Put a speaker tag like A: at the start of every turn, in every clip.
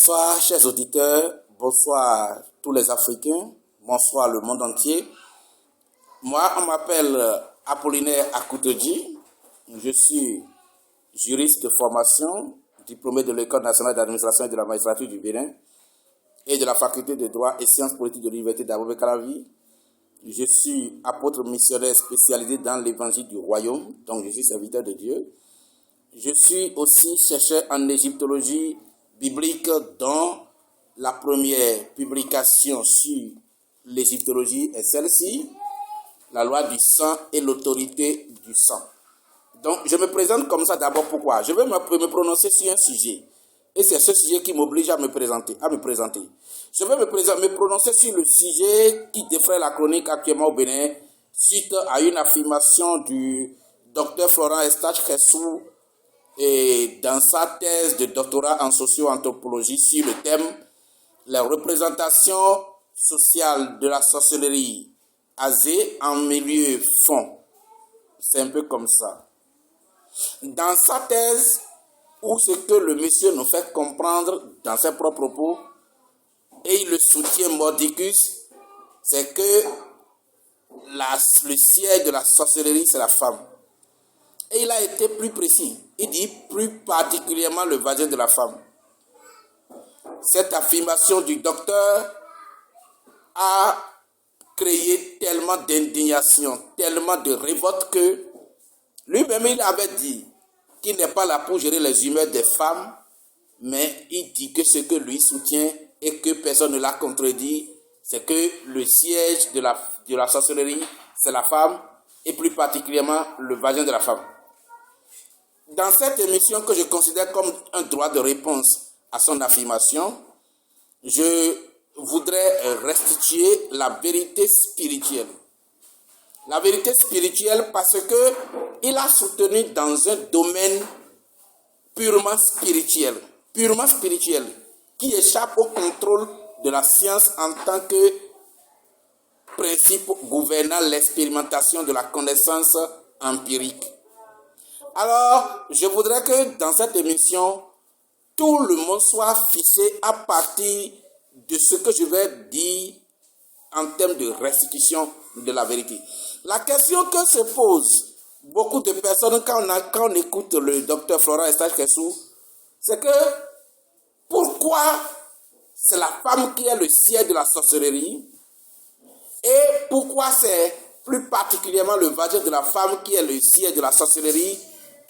A: Bonsoir, chers auditeurs, bonsoir tous les Africains, bonsoir le monde entier. Moi, on m'appelle Apollinaire Akouteji. Je suis juriste de formation, diplômé de l'École nationale d'administration et de la magistrature du Bénin et de la faculté de droit et sciences politiques de l'université d'Abomey-Calavi. Je suis apôtre missionnaire spécialisé dans l'évangile du royaume, donc je suis serviteur de Dieu. Je suis aussi chercheur en égyptologie biblique, dont la première publication sur l'égyptologie est celle-ci, la loi du sang et l'autorité du sang. Donc, je me présente comme ça d'abord. Pourquoi? Je vais me prononcer sur un sujet. Et c'est ce sujet qui m'oblige à me présenter. Je vais me prononcer sur le sujet qui défraie la chronique actuellement au Bénin, suite à une affirmation du docteur Florent Eustache Kessou et dans sa thèse de doctorat en socio-anthropologie sur le thème « La représentation sociale de la sorcellerie azé en milieu fond ». C'est un peu comme ça. Dans sa thèse, où ce que le monsieur nous fait comprendre dans ses propres propos, et il le soutient mordicus, c'est que le siège de la sorcellerie, c'est la femme. Et il a été plus précis. Il dit plus particulièrement le vagin de la femme. Cette affirmation du docteur a créé tellement d'indignation, tellement de révolte que lui-même il avait dit qu'il n'est pas là pour gérer les humeurs des femmes, mais il dit que ce que lui soutient et que personne ne l'a contredit, c'est que le siège de la sorcellerie, c'est la femme, et plus particulièrement le vagin de la femme. Dans cette émission que je considère comme un droit de réponse à son affirmation, je voudrais restituer la vérité spirituelle. La vérité spirituelle parce que il a soutenu dans un domaine purement spirituel, qui échappe au contrôle de la science en tant que principe gouvernant l'expérimentation de la connaissance empirique. Alors, je voudrais que dans cette émission, tout le monde soit fixé à partir de ce que je vais dire en termes de restitution de la vérité. La question que se posent beaucoup de personnes quand on écoute le docteur Florent Eustache Kessou, c'est que pourquoi c'est la femme qui est le siège de la sorcellerie et pourquoi c'est plus particulièrement le vagin de la femme qui est le siège de la sorcellerie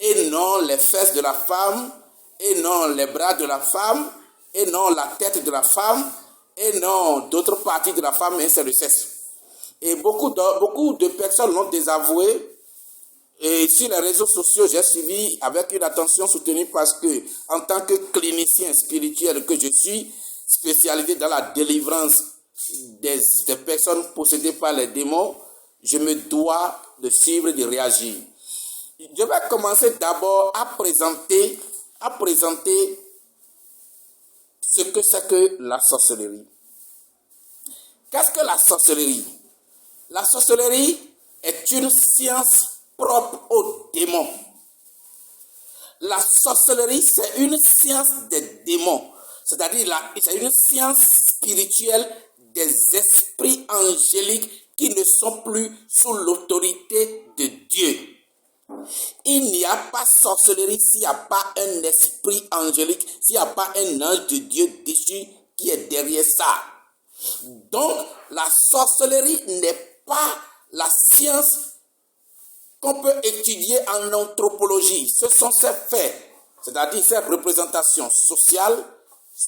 A: et non les fesses de la femme, et non les bras de la femme, et non la tête de la femme, et non d'autres parties de la femme, mais c'est le sexe. Et beaucoup de personnes l'ont désavoué. Et sur les réseaux sociaux, j'ai suivi avec une attention soutenue parce que, en tant que clinicien spirituel que je suis, spécialisé dans la délivrance des personnes possédées par les démons, je me dois de suivre, de réagir. Je vais commencer d'abord à présenter ce que c'est que la sorcellerie. Qu'est-ce que la sorcellerie? La sorcellerie est une science propre aux démons. La sorcellerie, c'est une science des démons. C'est-à-dire, c'est une science spirituelle des esprits angéliques qui ne sont plus sous l'autorité de Dieu. Il n'y a pas sorcellerie s'il n'y a pas un esprit angélique, s'il n'y a pas un ange de Dieu déchu qui est derrière ça. Donc, la sorcellerie n'est pas la science qu'on peut étudier en anthropologie. Ce sont ces faits, c'est-à-dire ces représentations sociales,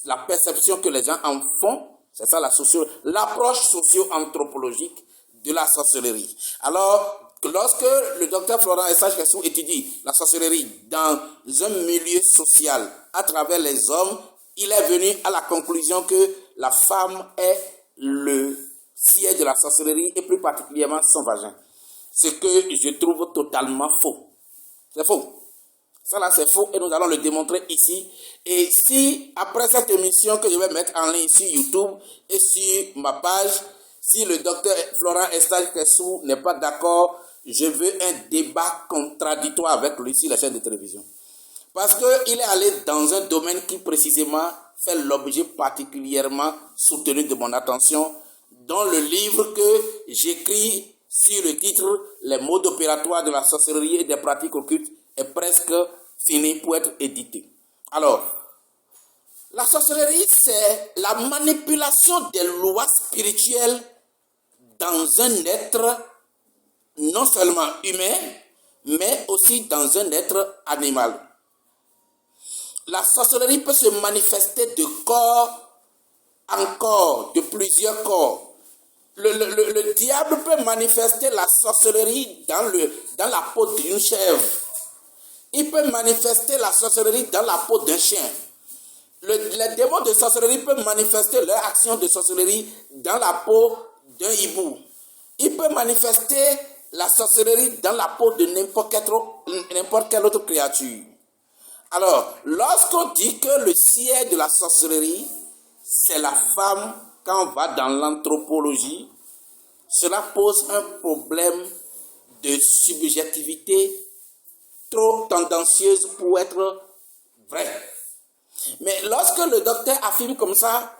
A: la perception que les gens en font, c'est ça l'approche socio-anthropologique de la sorcellerie. Alors, lorsque le docteur Florent Eustache Kessou étudie la sorcellerie dans un milieu social à travers les hommes, il est venu à la conclusion que la femme est le siège de la sorcellerie et plus particulièrement son vagin. Ce que je trouve totalement faux. C'est faux. Ça là c'est faux et nous allons le démontrer ici. Et si après cette émission que je vais mettre en ligne sur YouTube et sur ma page, si le docteur Florent Eustache Kessou n'est pas d'accord, je veux un débat contradictoire avec lui sur la chaîne de télévision. Parce qu'il est allé dans un domaine qui précisément fait l'objet particulièrement soutenu de mon attention dans le livre que j'écris sur le titre « Les modes opératoires de la sorcellerie et des pratiques occultes » est presque fini pour être édité. Alors, la sorcellerie, c'est la manipulation des lois spirituelles dans un être non seulement humain, mais aussi dans un être animal. La sorcellerie peut se manifester de corps en corps, de plusieurs corps. Le diable peut manifester la sorcellerie dans la peau d'une chèvre. Il peut manifester la sorcellerie dans la peau d'un chien. Les démons de sorcellerie peuvent manifester leur action de sorcellerie dans la peau d'un hibou. Il peut manifester la sorcellerie dans la peau de n'importe quelle autre créature. Alors, lorsqu'on dit que le siège de la sorcellerie, c'est la femme, quand on va dans l'anthropologie, cela pose un problème de subjectivité trop tendancieuse pour être vrai. Mais lorsque le docteur affirme comme ça,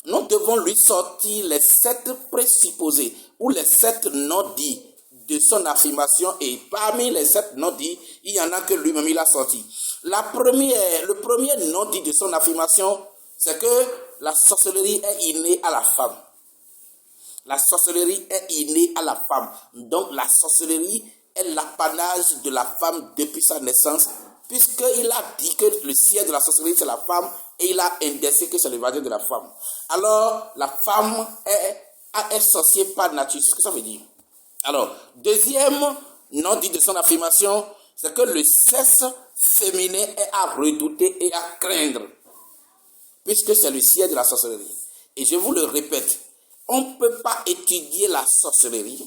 A: nous devons lui sortir les 7 présupposés ou les 7 non-dits de son affirmation, et parmi les 7 non-dits, il y en a que lui-même il a sorti. Le premier non-dit de son affirmation, c'est que la sorcellerie est innée à la femme. La sorcellerie est innée à la femme. Donc la sorcellerie est l'apanage de la femme depuis sa naissance, puisqu'il a dit que le siège de la sorcellerie c'est la femme, et il a indexé que c'est le vagin de la femme. Alors la femme est sorcière par nature. C'est ce que ça veut dire. Alors, deuxième non-dit de son affirmation, c'est que le sexe féminin est à redouter et à craindre, puisque c'est le siège de la sorcellerie. Et je vous le répète, on ne peut pas étudier la sorcellerie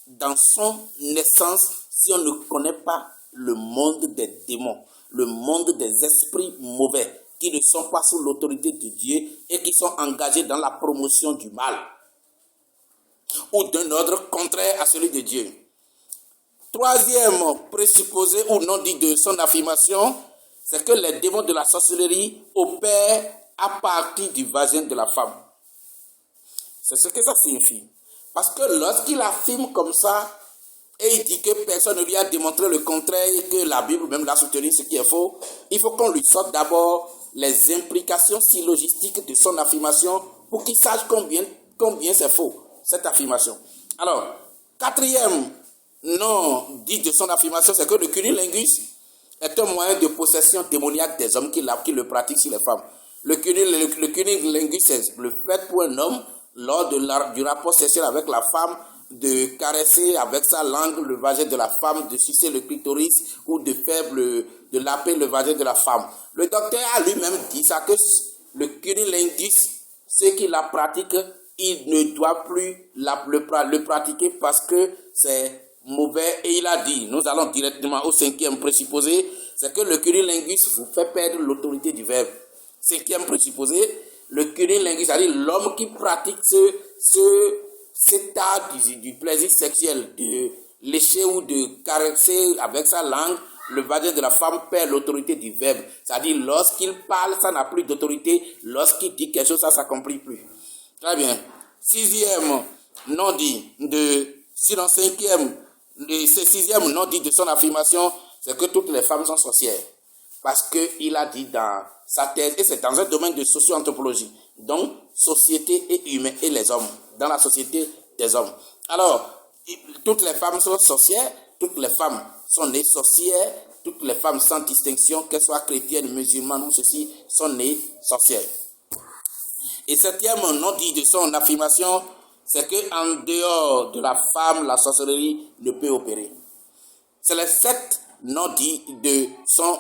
A: dans son essence si on ne connaît pas le monde des démons, le monde des esprits mauvais qui ne sont pas sous l'autorité de Dieu et qui sont engagés dans la promotion du mal ou d'un ordre contraire à celui de Dieu. Troisième présupposé ou non dit de son affirmation, c'est que les démons de la sorcellerie opèrent à partir du vagin de la femme. C'est ce que ça signifie. Parce que lorsqu'il affirme comme ça, et il dit que personne ne lui a démontré le contraire, et que la Bible même l'a soutenu, ce qui est faux, il faut qu'on lui sorte d'abord les implications syllogistiques de son affirmation pour qu'il sache combien c'est faux, cette affirmation. Alors, quatrième non dit de son affirmation, c'est que le cunnilingus est un moyen de possession démoniaque des hommes qui le pratiquent sur les femmes. Le cunnilingus, c'est le fait pour un homme, lors du rapport sexuel avec la femme, de caresser avec sa langue le vagin de la femme, de sucer le clitoris ou de laper le vagin de la femme. Le docteur a lui-même dit ça, que le cunnilingus, ceux qui la pratiquent, il ne doit plus le pratiquer parce que c'est mauvais. Et il a dit, nous allons directement au 5e présupposé, c'est que le cunnilingus vous fait perdre l'autorité du verbe. 5e présupposé, le cunnilingus, c'est-à-dire l'homme qui pratique cet art du plaisir sexuel, de lécher ou de caresser avec sa langue, le vagin de la femme perd l'autorité du verbe. C'est-à-dire, lorsqu'il parle, ça n'a plus d'autorité. Lorsqu'il dit quelque chose, ça ne s'accomplit plus. Très bien. 6e non-dit sinon 5e, ce 6e non-dit de son affirmation, c'est que toutes les femmes sont sorcières. Parce qu'il a dit dans sa thèse, et c'est dans un domaine de socio-anthropologie, donc société et humain et les hommes, dans la société des hommes. Alors, toutes les femmes sont sorcières, toutes les femmes sont nées sorcières, toutes les femmes sans distinction, qu'elles soient chrétiennes, musulmanes ou ceci, sont nées sorcières. Et 7e non-dit de son affirmation, c'est qu'en dehors de la femme, la sorcellerie ne peut opérer. C'est les 7 non-dits de son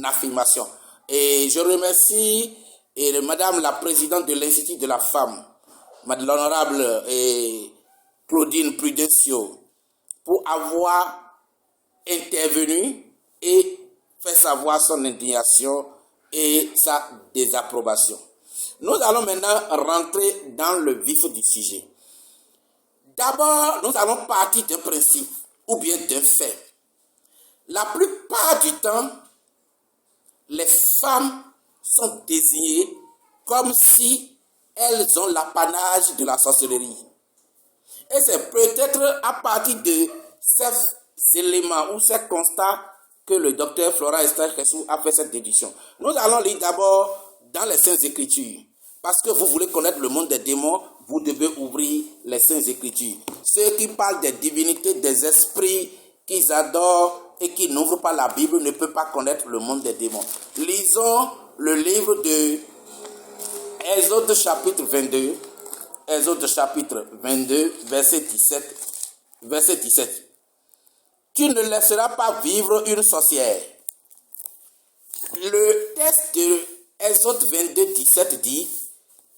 A: affirmation. Et je remercie Madame la présidente de l'Institut de la femme, l'honorable Claudine Prudencio, pour avoir intervenu et fait savoir son indignation et sa désapprobation. Nous allons maintenant rentrer dans le vif du sujet. D'abord, nous allons partir d'un principe ou bien d'un fait. La plupart du temps, les femmes sont désignées comme si elles ont l'apanage de la sorcellerie. Et c'est peut-être à partir de ces éléments ou ces constats que le docteur Florent Esther Kessou a fait cette déduction. Nous allons lire d'abord dans les Saintes Écritures. Parce que vous voulez connaître le monde des démons, vous devez ouvrir les Saintes Écritures. Ceux qui parlent des divinités, des esprits qu'ils adorent et qui n'ouvrent pas la Bible ne peuvent pas connaître le monde des démons. Lisons le livre de Exode chapitre 22. Exode chapitre 22, verset 17. Verset 17. Tu ne laisseras pas vivre une sorcière. Le texte de Exode 22, 17 dit,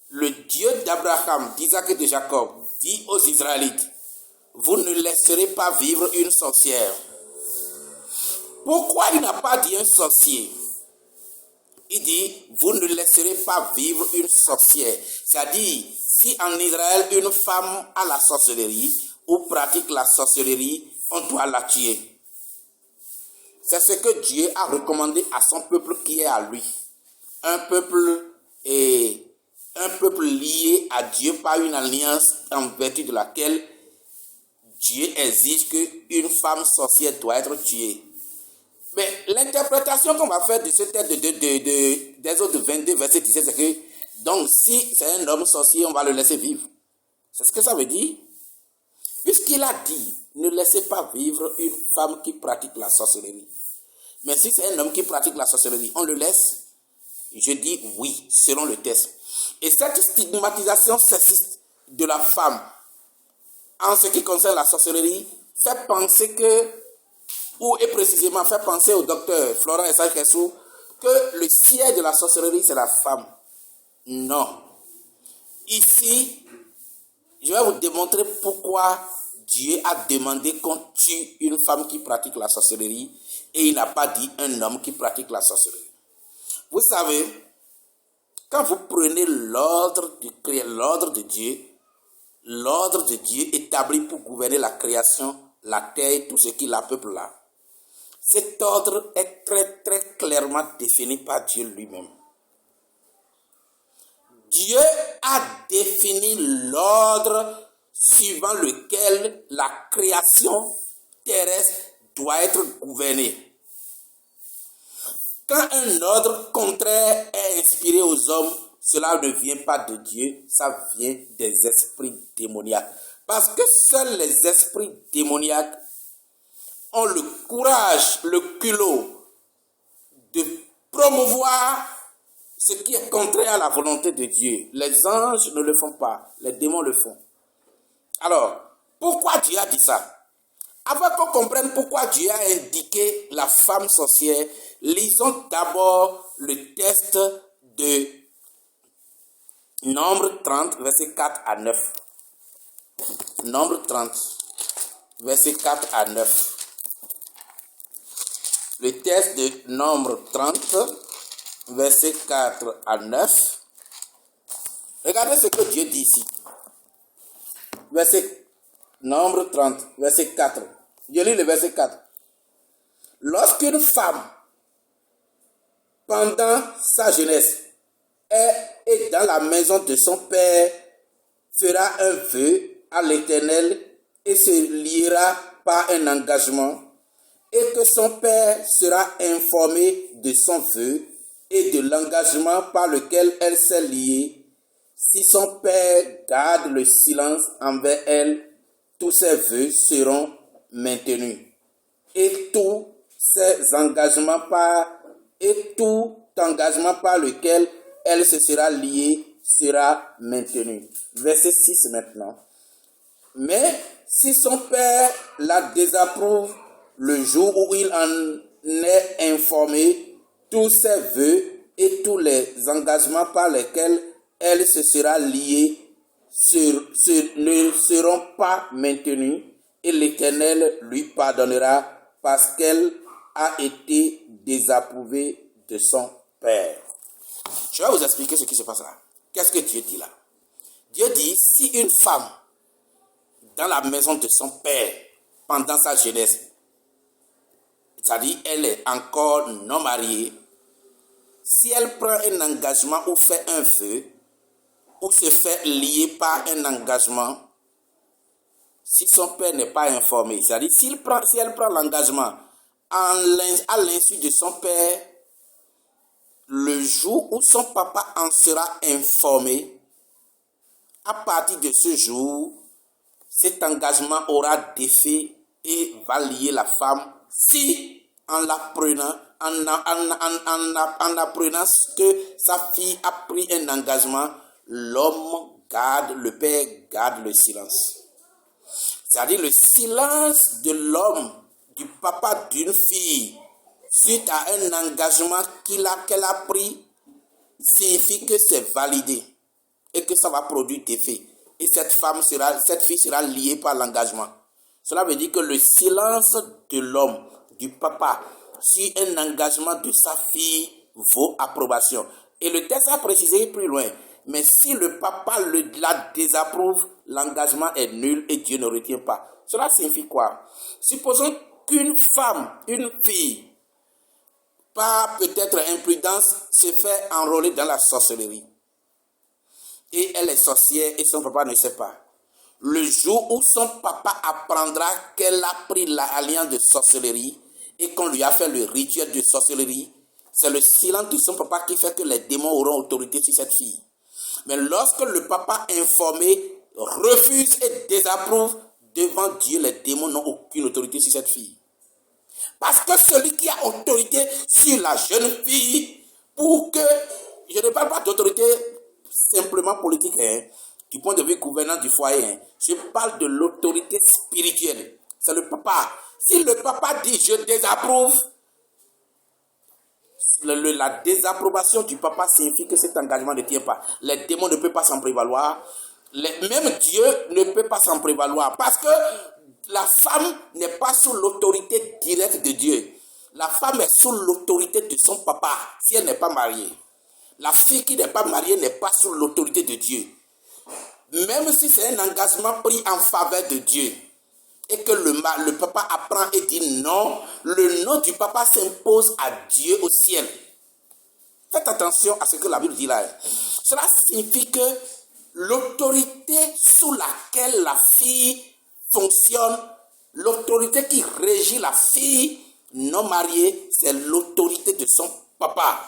A: le Dieu d'Abraham, d'Isaac et de Jacob dit aux Israélites, vous ne laisserez pas vivre une sorcière. Pourquoi il n'a pas dit un sorcier? Il dit, vous ne laisserez pas vivre une sorcière. C'est-à-dire, si en Israël, une femme a la sorcellerie ou pratique la sorcellerie, on doit la tuer. C'est ce que Dieu a recommandé à son peuple qui est à lui. Un peuple lié à Dieu par une alliance en vertu de laquelle Dieu exige qu'une femme sorcière doit être tuée. Mais l'interprétation qu'on va faire de ce texte d'Exode 22, verset 17, c'est que, donc, si c'est un homme sorcier, on va le laisser vivre. C'est ce que ça veut dire. Puisqu'il a dit, ne laissez pas vivre une femme qui pratique la sorcellerie. Mais si c'est un homme qui pratique la sorcellerie, on le laisse? Je dis oui, selon le texte. Et cette stigmatisation sexiste de la femme, en ce qui concerne la sorcellerie, fait penser et précisément fait penser au docteur Florent Esther Kessou que le siège de la sorcellerie, c'est la femme. Non. Ici, je vais vous démontrer pourquoi Dieu a demandé qu'on tue une femme qui pratique la sorcellerie et il n'a pas dit un homme qui pratique la sorcellerie. Vous savez, quand vous prenez l'ordre de Dieu établi pour gouverner la création, la terre, tout ce qui la peuple là, cet ordre est très très clairement défini par Dieu lui-même. Dieu a défini l'ordre suivant lequel la création terrestre doit être gouvernée. Quand un ordre contraire est inspiré aux hommes, cela ne vient pas de Dieu, ça vient des esprits démoniaques. Parce que seuls les esprits démoniaques ont le courage, le culot de promouvoir ce qui est contraire à la volonté de Dieu. Les anges ne le font pas, les démons le font. Alors, pourquoi Dieu a dit ça? Avant qu'on comprenne pourquoi Dieu a indiqué la femme sorcière, lisons d'abord le texte de Nombre 30, versets 4 à 9. Nombre 30, versets 4 à 9. Le texte de Nombre 30, versets 4 à 9. Regardez ce que Dieu dit ici. Nombre 30, verset 4. Je lis le verset 4. Lorsqu'une femme, pendant sa jeunesse, est dans la maison de son père, fera un vœu à l'Éternel et se liera par un engagement, et que son père sera informé de son vœu et de l'engagement par lequel elle s'est liée. Si son père garde le silence envers elle, tous ses vœux seront maintenus. Et tout engagement par lequel elle se sera liée sera maintenu. Verset 6 maintenant. Mais si son père la désapprouve le jour où il en est informé, tous ses vœux et tous les engagements par lesquels elle se sera liée ne seront pas maintenus et l'Éternel lui pardonnera parce qu'elle a été désapprouvée de son père. Je vais vous expliquer ce qui se passe là. Qu'est-ce que Dieu dit là? Dieu dit, si une femme, dans la maison de son père, pendant sa jeunesse, c'est-à-dire elle est encore non mariée, si elle prend un engagement ou fait un vœu, ou se fait lier par un engagement, si son père n'est pas informé, c'est-à-dire si elle prend l'engagement à l'insu de son père, le jour où son papa en sera informé, à partir de ce jour, cet engagement aura d'effet et va lier la femme si, en l'apprenant, en apprenant que sa fille a pris un engagement, le père garde le silence. C'est-à-dire le silence de l'homme, du papa d'une fille, suite à un engagement qu'elle a pris, signifie que c'est validé et que ça va produire des faits. Et cette fille sera liée par l'engagement. Cela veut dire que le silence de l'homme, du papa, sur un engagement de sa fille vaut approbation. Et le texte a précisé plus loin. Mais si le papa la désapprouve, l'engagement est nul et Dieu ne retient pas. Cela signifie quoi? Supposons qu'une femme, une fille, par peut-être imprudence, se fait enrôler dans la sorcellerie. Et elle est sorcière et son papa ne sait pas. Le jour où son papa apprendra qu'elle a pris l'alliance de sorcellerie et qu'on lui a fait le rituel de sorcellerie, c'est le silence de son papa qui fait que les démons auront autorité sur cette fille. Mais lorsque le papa informé refuse et désapprouve, devant Dieu, les démons n'ont aucune autorité sur cette fille. Parce que celui qui a autorité sur la jeune fille, pour que, je ne parle pas d'autorité simplement politique, du point de vue gouvernant du foyer, je parle de l'autorité spirituelle. C'est le papa. Si le papa dit je désapprouve, la désapprobation du papa signifie que cet engagement ne tient pas. Les démons ne peuvent pas s'en prévaloir. Même Dieu ne peut pas s'en prévaloir. Parce que la femme n'est pas sous l'autorité directe de Dieu. La femme est sous l'autorité de son papa si elle n'est pas mariée. La fille qui n'est pas mariée n'est pas sous l'autorité de Dieu. Même si c'est un engagement pris en faveur de Dieu et que le papa apprend et dit non, le nom du papa s'impose à Dieu au ciel. Faites attention à ce que la Bible dit là. Cela signifie que l'autorité sous laquelle la fille fonctionne, l'autorité qui régit la fille non mariée, c'est l'autorité de son papa.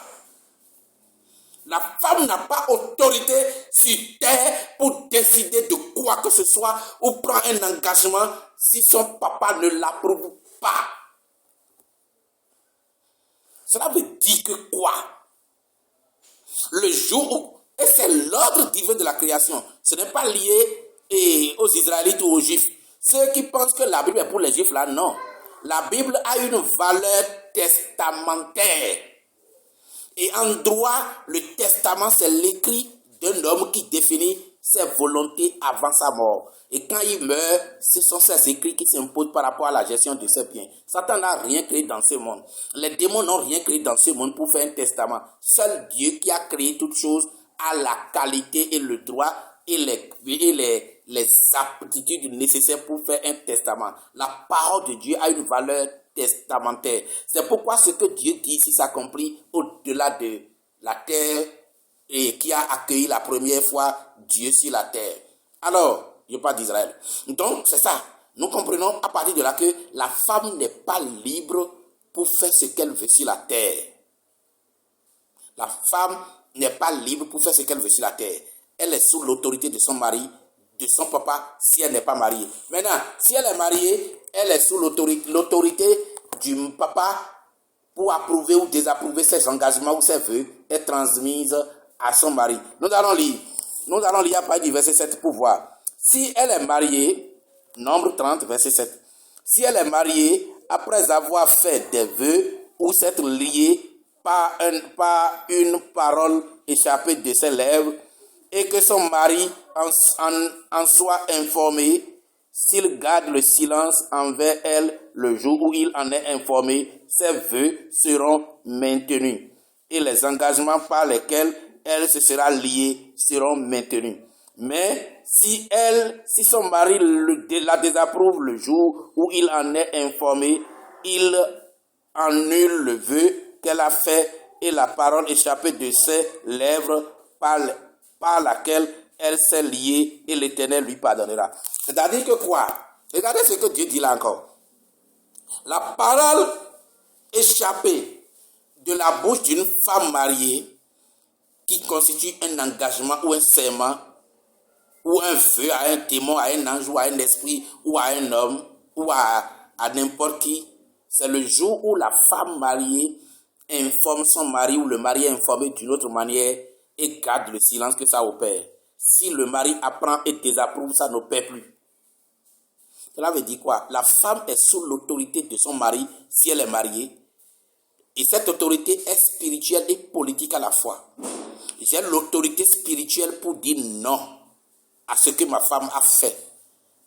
A: La femme n'a pas autorité sur terre pour décider de quoi que ce soit ou prendre un engagement si son papa ne l'approuve pas. Cela veut dire que quoi? Le jour où, et c'est l'ordre divin de la création, ce n'est pas lié aux Israélites ou aux Juifs. Ceux qui pensent que la Bible est pour les Juifs, là, non. La Bible a une valeur testamentaire. Et en droit, le testament, c'est l'écrit d'un homme qui définit ses volontés avant sa mort. Et quand il meurt, ce sont ces écrits qui s'imposent par rapport à la gestion de ses biens. Satan n'a rien créé dans ce monde. Les démons n'ont rien créé dans ce monde pour faire un testament. Seul Dieu qui a créé toutes choses a la qualité et le droit et les aptitudes nécessaires pour faire un testament. La parole de Dieu a une valeur testamentaire. C'est pourquoi ce que Dieu dit ici s'accomplit au-delà de la terre et qui a accueilli la première fois Dieu sur la terre. Alors, je parle d'Israël. Donc, c'est ça. Nous comprenons à partir de là que la femme n'est pas libre pour faire ce qu'elle veut sur la terre. La femme n'est pas libre pour faire ce qu'elle veut sur la terre. Elle est sous l'autorité de son mari, de son papa, si elle n'est pas mariée. Maintenant, si elle est mariée, elle est sous l'autorité du papa pour approuver ou désapprouver ses engagements ou ses vœux est transmise à son mari. Nous allons lire à partir du verset 7 pour voir. Si elle est mariée, Nombre 30, verset 7. Si elle est mariée, après avoir fait des vœux ou s'être liée par une parole échappée de ses lèvres, et que son mari en soit informé, s'il garde le silence envers elle le jour où il en est informé, ses vœux seront maintenus et les engagements par lesquels elle se sera liée seront maintenus. Mais si son mari la désapprouve le jour où il en est informé, il annule le vœu qu'elle a fait et la parole échappée de ses lèvres par laquelle elle s'est liée et l'Éternel lui pardonnera. C'est-à-dire que quoi? Regardez ce que Dieu dit là encore. La parole échappée de la bouche d'une femme mariée qui constitue un engagement ou un serment ou un vœu à un démon, à un ange ou à un esprit ou à un homme ou à n'importe qui, c'est le jour où la femme mariée informe son mari ou le mari est informé d'une autre manière et garde le silence que ça opère. Si le mari apprend et désapprouve, ça n'opère plus. Cela veut dire quoi? La femme est sous l'autorité de son mari si elle est mariée. Et cette autorité est spirituelle et politique à la fois. J'ai l'autorité spirituelle pour dire non à ce que ma femme a fait.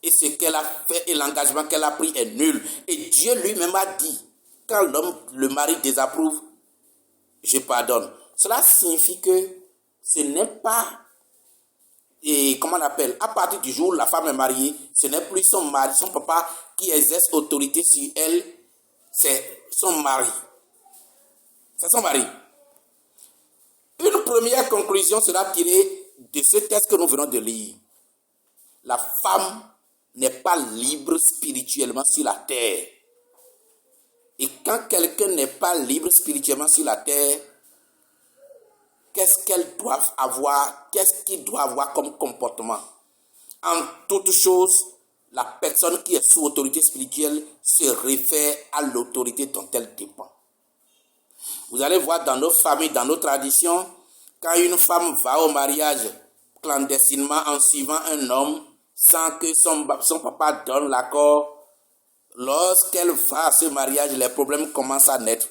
A: Et ce qu'elle a fait et l'engagement qu'elle a pris est nul. Et Dieu lui-même a dit, quand le mari désapprouve, je pardonne. Cela signifie que ce n'est pas, comment on appelle, à partir du jour où la femme est mariée, ce n'est plus son mari, son papa qui exerce autorité sur elle, c'est son mari. C'est son mari. Une première conclusion sera tirée de ce texte que nous venons de lire. La femme n'est pas libre spirituellement sur la terre. Et quand quelqu'un n'est pas libre spirituellement sur la terre, qu'est-ce qu'elle doit avoir, qu'est-ce qu'il doit avoir comme comportement? En toute chose, la personne qui est sous autorité spirituelle se réfère à l'autorité dont elle dépend. Vous allez voir dans nos familles, dans nos traditions, quand une femme va au mariage clandestinement en suivant un homme sans que son papa donne l'accord, lorsqu'elle va à ce mariage, les problèmes commencent à naître.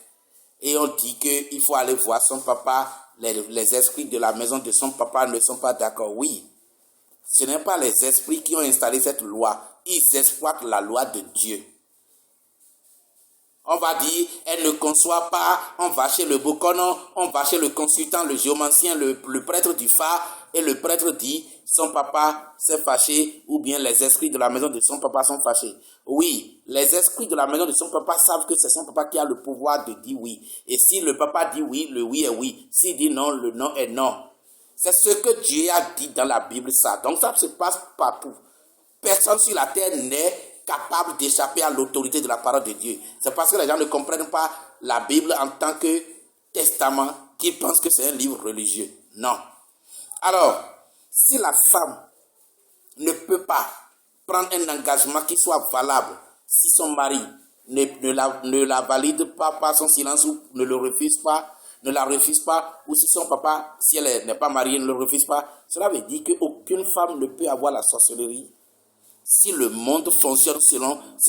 A: Et on dit qu'il faut aller voir son papa, les esprits de la maison de son papa ne sont pas d'accord. Oui, ce n'est pas les esprits qui ont installé cette loi, ils exploitent la loi de Dieu. On va dire, elle ne conçoit pas, on va chez le bokono, on va chez le consultant, le géomancien, le prêtre du phare, et le prêtre dit, son papa s'est fâché, ou bien les esprits de la maison de son papa sont fâchés. Oui, les esprits de la maison de son papa savent que c'est son papa qui a le pouvoir de dire oui. Et si le papa dit oui, le oui est oui. S'il dit non, le non est non. C'est ce que Dieu a dit dans la Bible, ça. Donc ça se passe partout. Personne sur la terre n'est capable d'échapper à l'autorité de la parole de Dieu. C'est parce que les gens ne comprennent pas la Bible en tant que testament qu'ils pensent que c'est un livre religieux. Non. Alors, si la femme ne peut pas prendre un engagement qui soit valable, si son mari ne la valide pas par son silence ou ne la refuse pas, ou si son papa, si elle n'est pas mariée, ne le refuse pas, cela veut dire qu'aucune femme ne peut avoir la sorcellerie. Si le monde fonctionne si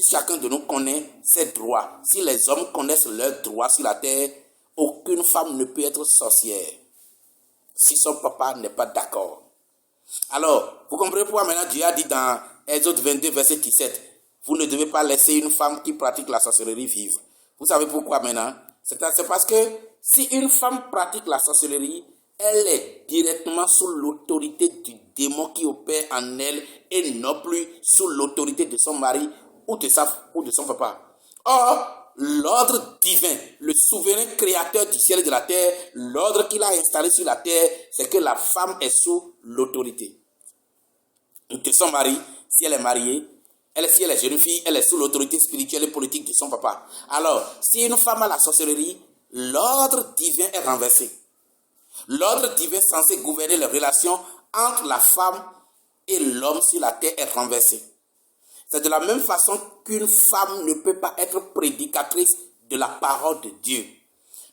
A: chacun de nous connaît ses droits, si les hommes connaissent leurs droits sur la terre, aucune femme ne peut être sorcière si son papa n'est pas d'accord. Alors, vous comprenez pourquoi maintenant Dieu a dit dans Exode 22, verset 17, vous ne devez pas laisser une femme qui pratique la sorcellerie vivre. Vous savez pourquoi maintenant? C'est parce que si une femme pratique la sorcellerie, elle est directement sous l'autorité du démon qui opère en elle et non plus sous l'autorité de son mari ou de son papa. Or, l'ordre divin, le souverain créateur du ciel et de la terre, l'ordre qu'il a installé sur la terre, c'est que la femme est sous l'autorité de son mari. Si elle est mariée, si elle est jeune fille, elle est sous l'autorité spirituelle et politique de son papa. Alors, si une femme a la sorcellerie, l'ordre divin est renversé. L'ordre divin censé gouverner les relations entre la femme et l'homme sur la terre est renversé. C'est de la même façon qu'une femme ne peut pas être prédicatrice de la parole de Dieu.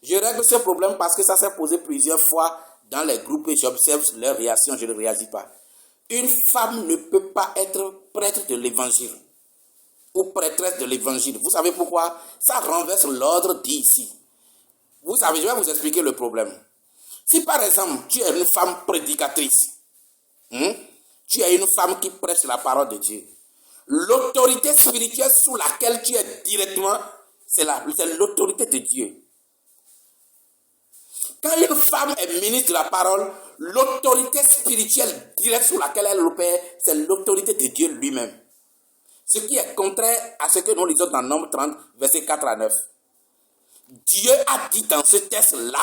A: Je règle ce problème parce que ça s'est posé plusieurs fois dans les groupes et j'observe leurs réactions, je ne réagis pas. Une femme ne peut pas être prêtre de l'évangile ou prêtresse de l'évangile. Vous savez pourquoi? Ça renverse l'ordre dit ici. Vous savez, je vais vous expliquer le problème. Si par exemple, tu es une femme prédicatrice, tu es une femme qui prêche la parole de Dieu, l'autorité spirituelle sous laquelle tu es directement, c'est l'autorité de Dieu. Quand une femme est ministre de la parole, l'autorité spirituelle directe sous laquelle elle opère, c'est l'autorité de Dieu lui-même. Ce qui est contraire à ce que nous lisons dans Nombre 30, versets 4 à 9. Dieu a dit dans ce texte-là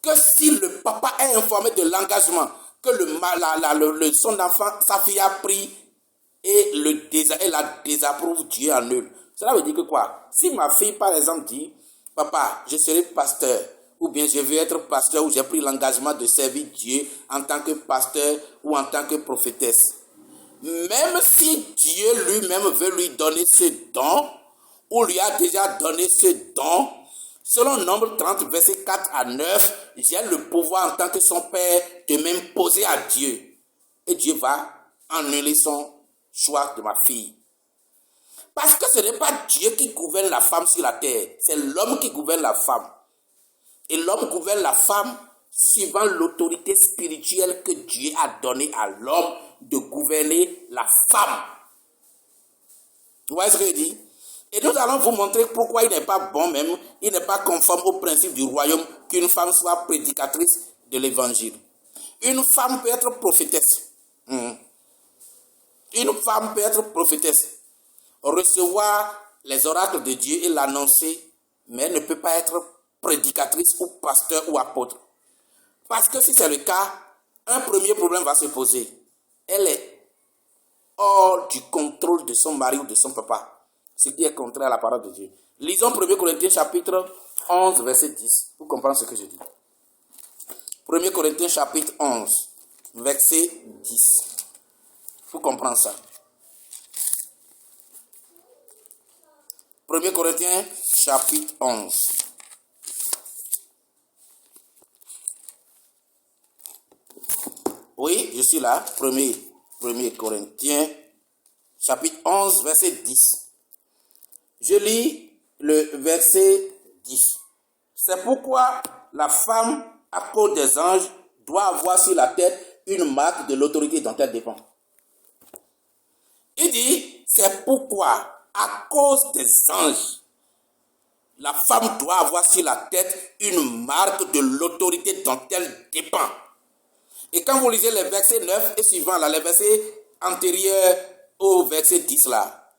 A: que si le papa est informé de l'engagement que son enfant, sa fille a pris et la désapprouve, Dieu annule. Cela veut dire que quoi? Si ma fille, par exemple, dit, papa, je serai pasteur, ou bien je veux être pasteur, ou j'ai pris l'engagement de servir Dieu en tant que pasteur ou en tant que prophétesse, même si Dieu lui-même veut lui donner ce don, ou lui a déjà donné ce don, selon Nombre 30, versets 4 à 9, j'ai le pouvoir en tant que son père de m'imposer à Dieu. Et Dieu va annuler son choix de ma fille. Parce que ce n'est pas Dieu qui gouverne la femme sur la terre, c'est l'homme qui gouverne la femme. Et l'homme gouverne la femme suivant l'autorité spirituelle que Dieu a donnée à l'homme de gouverner la femme. Vous voyez ce que je dis? Et nous allons vous montrer pourquoi il n'est pas bon même, il n'est pas conforme au principe du royaume qu'une femme soit prédicatrice de l'évangile. Une femme peut être prophétesse. Une femme peut être prophétesse, recevoir les oracles de Dieu et l'annoncer, mais elle ne peut pas être prédicatrice ou pasteur ou apôtre. Parce que si c'est le cas, un premier problème va se poser. Elle est hors du contrôle de son mari ou de son papa, ce qui est contraire à la parole de Dieu. Lisons 1 Corinthiens chapitre 11, verset 10, pour comprendre ce que je dis. 1 Corinthiens chapitre 11, verset 10, pour comprendre ça. 1 Corinthiens chapitre 11. Oui, je suis là. 1 Corinthiens chapitre 11, verset 10. Je lis le verset 10. C'est pourquoi la femme, à cause des anges, doit avoir sur la tête une marque de l'autorité dont elle dépend. Il dit, c'est pourquoi, à cause des anges, la femme doit avoir sur la tête une marque de l'autorité dont elle dépend. Et quand vous lisez les versets 9 et suivants, là, les versets antérieurs au verset 10, là,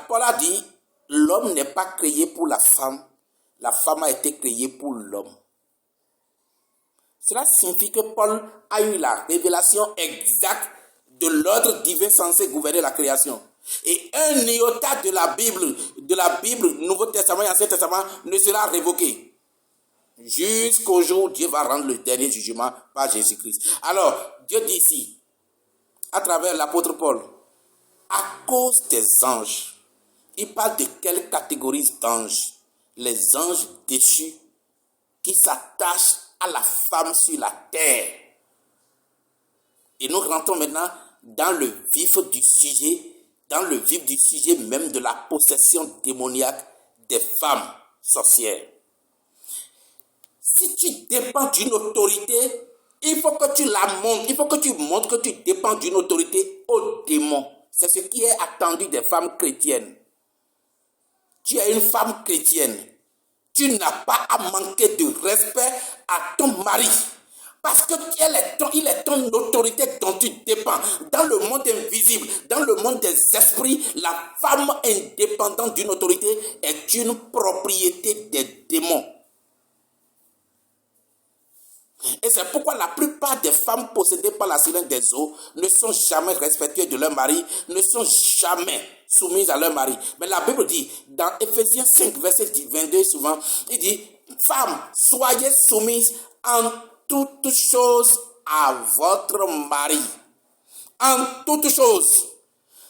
A: Paul a dit, l'homme n'est pas créé pour la femme a été créée pour l'homme. Cela signifie que Paul a eu la révélation exacte de l'ordre divin censé gouverner la création. Et un iota de la Bible, Nouveau Testament et Ancien Testament, ne sera révoqué. Jusqu'au jour où Dieu va rendre le dernier jugement par Jésus-Christ. Alors, Dieu dit ici, à travers l'apôtre Paul, à cause des anges, il parle de quelle catégorie d'anges? Les anges déchus qui s'attachent à la femme sur la terre. Et nous rentrons maintenant dans le vif du sujet même de la possession démoniaque des femmes sorcières. Si tu dépends d'une autorité, il faut que tu la montres, il faut que tu montres que tu dépends d'une autorité au démon. C'est ce qui est attendu des femmes chrétiennes. Tu es une femme chrétienne. Tu n'as pas à manquer de respect à ton mari. Parce que il est ton autorité dont tu dépends. Dans le monde invisible, dans le monde des esprits, la femme indépendante d'une autorité est une propriété des démons. Et c'est pourquoi la plupart des femmes possédées par la sirène des eaux ne sont jamais respectueuses de leur mari, ne sont jamais soumises à leur mari. Mais la Bible dit, dans Ephésiens 5, verset 22 souvent, il dit, femmes, soyez soumises en toutes choses à votre mari. En toutes choses.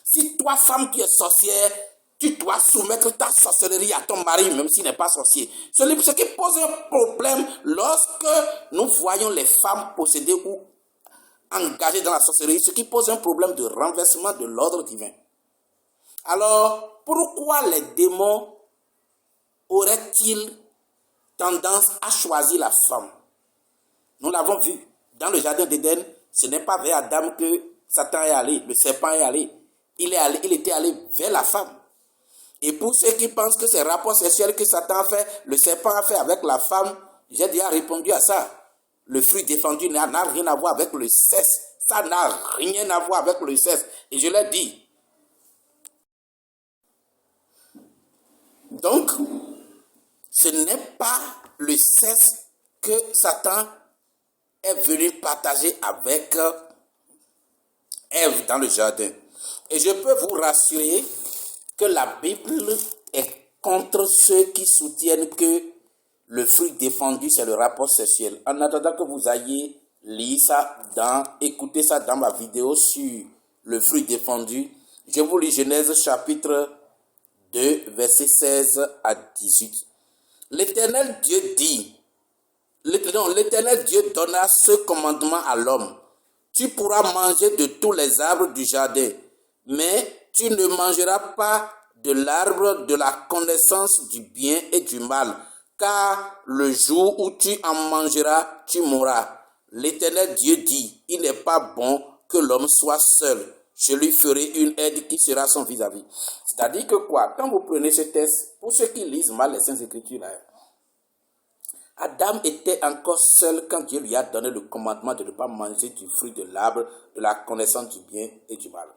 A: Si toi, femme qui es sorcière, tu dois soumettre ta sorcellerie à ton mari, même s'il n'est pas sorcier. Ce qui pose un problème lorsque nous voyons les femmes possédées ou engagées dans la sorcellerie, ce qui pose un problème de renversement de l'ordre divin. Alors, pourquoi les démons auraient-ils tendance à choisir la femme? Nous l'avons vu. Dans le jardin d'Éden, ce n'est pas vers Adam que Satan est allé, le serpent est allé. Il était allé vers la femme. Et pour ceux qui pensent que c'est rapport sexuel que Satan a fait, le serpent a fait avec la femme, j'ai déjà répondu à ça. Le fruit défendu n'a rien à voir avec le sexe. Ça n'a rien à voir avec le sexe. Et je l'ai dit. Donc, ce n'est pas le sexe que Satan est venu partager avec Ève dans le jardin. Et je peux vous rassurer que la Bible est contre ceux qui soutiennent que le fruit défendu, c'est le rapport sexuel. En attendant que vous ayez lire ça écouter ça dans ma vidéo sur le fruit défendu, je vous lis Genèse chapitre 2, versets 16 à 18. L'Éternel Dieu dit, l'Éternel Dieu donna ce commandement à l'homme. Tu pourras manger de tous les arbres du jardin, mais tu ne mangeras pas de l'arbre de la connaissance du bien et du mal, car le jour où tu en mangeras, tu mourras. L'Éternel Dieu dit, il n'est pas bon que l'homme soit seul. Je lui ferai une aide qui sera son vis-à-vis. C'est-à-dire que quoi? Quand vous prenez ce texte, pour ceux qui lisent mal les Saintes Écritures, là, Adam était encore seul quand Dieu lui a donné le commandement de ne pas manger du fruit de l'arbre de la connaissance du bien et du mal.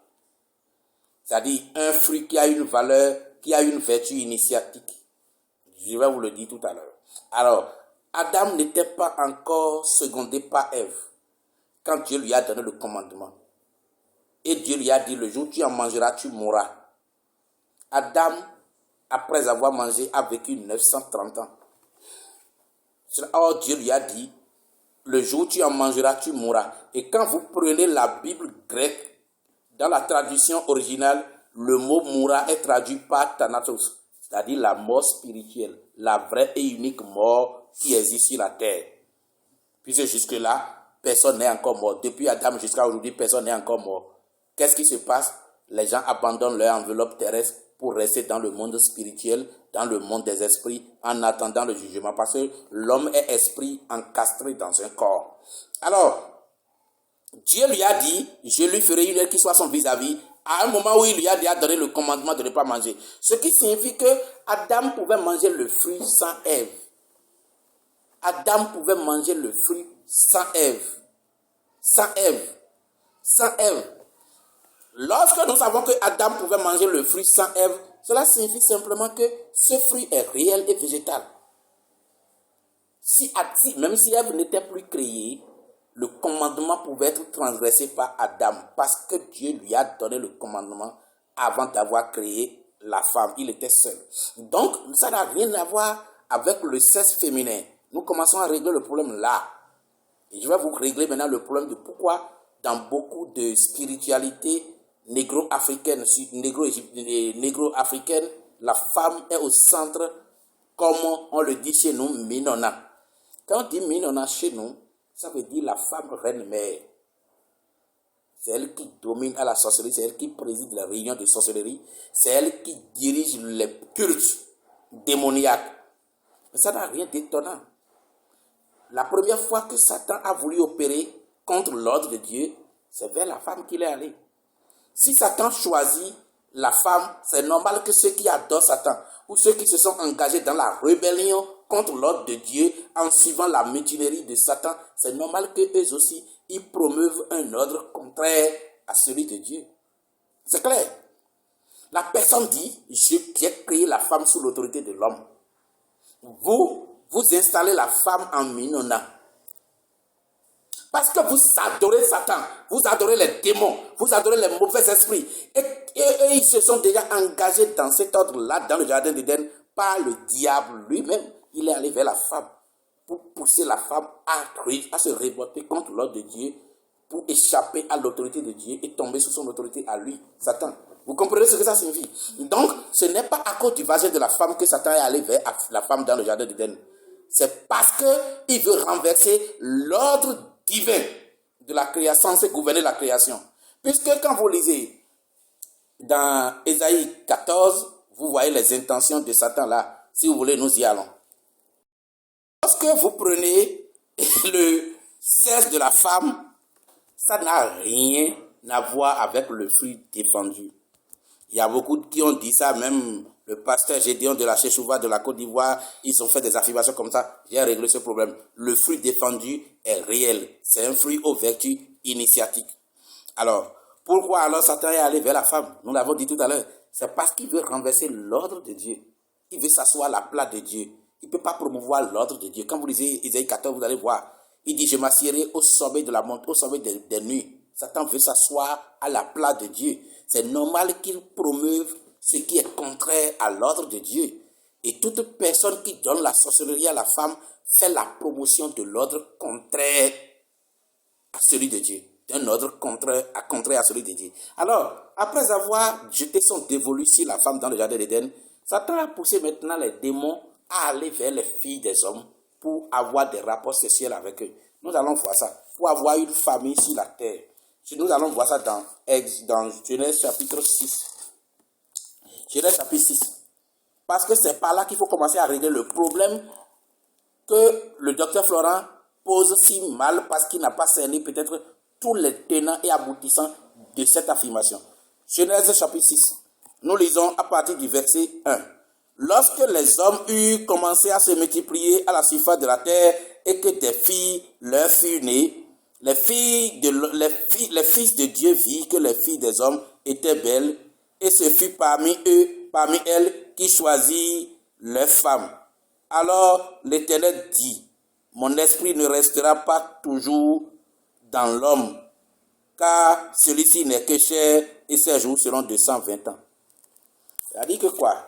A: C'est-à-dire un fruit qui a une valeur, qui a une vertu initiatique. Je vais vous le dire tout à l'heure. Alors, Adam n'était pas encore secondé par Ève quand Dieu lui a donné le commandement. Et Dieu lui a dit, le jour où tu en mangeras, tu mourras. Adam, après avoir mangé, a vécu 930 ans. Or, Dieu lui a dit, le jour où tu en mangeras, tu mourras. Et quand vous prenez la Bible grecque, dans la traduction originale, le mot mourra est traduit par thanatos, c'est-à-dire la mort spirituelle, la vraie et unique mort qui existe sur la terre. Puisque jusque-là, personne n'est encore mort. Depuis Adam jusqu'à aujourd'hui, personne n'est encore mort. Qu'est-ce qui se passe? Les gens abandonnent leur enveloppe terrestre pour rester dans le monde spirituel, dans le monde des esprits, en attendant le jugement. Parce que l'homme est esprit encastré dans un corps. Alors, Dieu lui a dit, je lui ferai une aide qui soit son vis-à-vis, à un moment où il lui a déjà donné le commandement de ne pas manger. Ce qui signifie que Adam pouvait manger le fruit sans Ève. Adam pouvait manger le fruit sans Ève. Sans Ève. Sans Ève. Lorsque nous savons que Adam pouvait manger le fruit sans Ève, cela signifie simplement que ce fruit est réel et végétal. Même si Ève n'était plus créée, le commandement pouvait être transgressé par Adam parce que Dieu lui a donné le commandement avant d'avoir créé la femme. Il était seul. Donc, ça n'a rien à voir avec le sexe féminin. Nous commençons à régler le problème là. Et je vais vous régler maintenant le problème de pourquoi dans beaucoup de spiritualités négro-africaines, la femme est au centre, comme on le dit chez nous, Minona. Quand on dit Minona chez nous, ça veut dire la femme reine-mère. C'est elle qui domine à la sorcellerie, c'est elle qui préside les réunions de sorcellerie, c'est elle qui dirige les cultes démoniaques. Mais ça n'a rien d'étonnant. La première fois que Satan a voulu opérer contre l'ordre de Dieu, c'est vers la femme qu'il est allé. Si Satan choisit la femme, c'est normal que ceux qui adorent Satan ou ceux qui se sont engagés dans la rébellion contre l'ordre de Dieu en suivant la mutinerie de Satan, c'est normal qu'eux aussi, ils promeuvent un ordre contraire à celui de Dieu. C'est clair. La personne dit, j'ai créé la femme sous l'autorité de l'homme. Vous installez la femme en Minona. Parce que vous adorez Satan, vous adorez les démons, vous adorez les mauvais esprits. Et ils se sont déjà engagés dans cet ordre-là, dans le jardin d'Éden, par le diable lui-même. Il est allé vers la femme pour pousser la femme à se révolter contre l'ordre de Dieu, pour échapper à l'autorité de Dieu et tomber sous son autorité à lui, Satan. Vous comprenez ce que ça signifie? Donc, ce n'est pas à cause du vagin de la femme que Satan est allé vers la femme dans le jardin d'Éden. C'est parce qu'il veut renverser l'ordre divin de la création, censé gouverner la création. Puisque quand vous lisez dans Ésaïe 14, vous voyez les intentions de Satan là. Si vous voulez, nous y allons. Lorsque vous prenez le sexe de la femme, ça n'a rien à voir avec le fruit défendu. Il y a beaucoup qui ont dit ça, même le pasteur Gédéon de la Cheshuvah de la Côte d'Ivoire, ils ont fait des affirmations comme ça. J'ai réglé ce problème. Le fruit défendu est réel. C'est un fruit aux vertus initiatiques. Alors, pourquoi alors Satan est allé vers la femme? Nous l'avons dit tout à l'heure. C'est parce qu'il veut renverser l'ordre de Dieu. Il veut s'asseoir à la place de Dieu. Il ne peut pas promouvoir l'ordre de Dieu. Quand vous lisez Isaïe 14, vous allez voir. Il dit, je m'assierai au sommet de la montagne, au sommet des nuits. Satan veut s'asseoir à la place de Dieu. C'est normal qu'il promeuve ce qui est contraire à l'ordre de Dieu. Et toute personne qui donne la sorcellerie à la femme fait la promotion de l'ordre contraire à celui de Dieu. D'un ordre contraire à celui de Dieu. Alors, après avoir jeté son dévolu sur la femme dans le jardin d'Éden, Satan a poussé maintenant les démons à aller vers les filles des hommes pour avoir des rapports sexuels avec eux. Nous allons voir ça. Pour avoir une famille sur la terre. Nous allons voir ça dans Genèse chapitre 6. Genèse chapitre 6. Parce que c'est par là qu'il faut commencer à régler le problème que le docteur Florent pose si mal parce qu'il n'a pas cerné peut-être tous les tenants et aboutissants de cette affirmation. Genèse chapitre 6. Nous lisons à partir du verset 1. Lorsque les hommes eurent commencé à se multiplier à la surface de la terre et que des filles leur furent nées, les fils de Dieu virent que les filles des hommes étaient belles, et ce fut parmi elles, qui choisirent leurs femmes. Alors l'Éternel dit, mon esprit ne restera pas toujours dans l'homme, car celui-ci n'est que chair, et ses jours seront 220 ans. C'est-à-dire que quoi?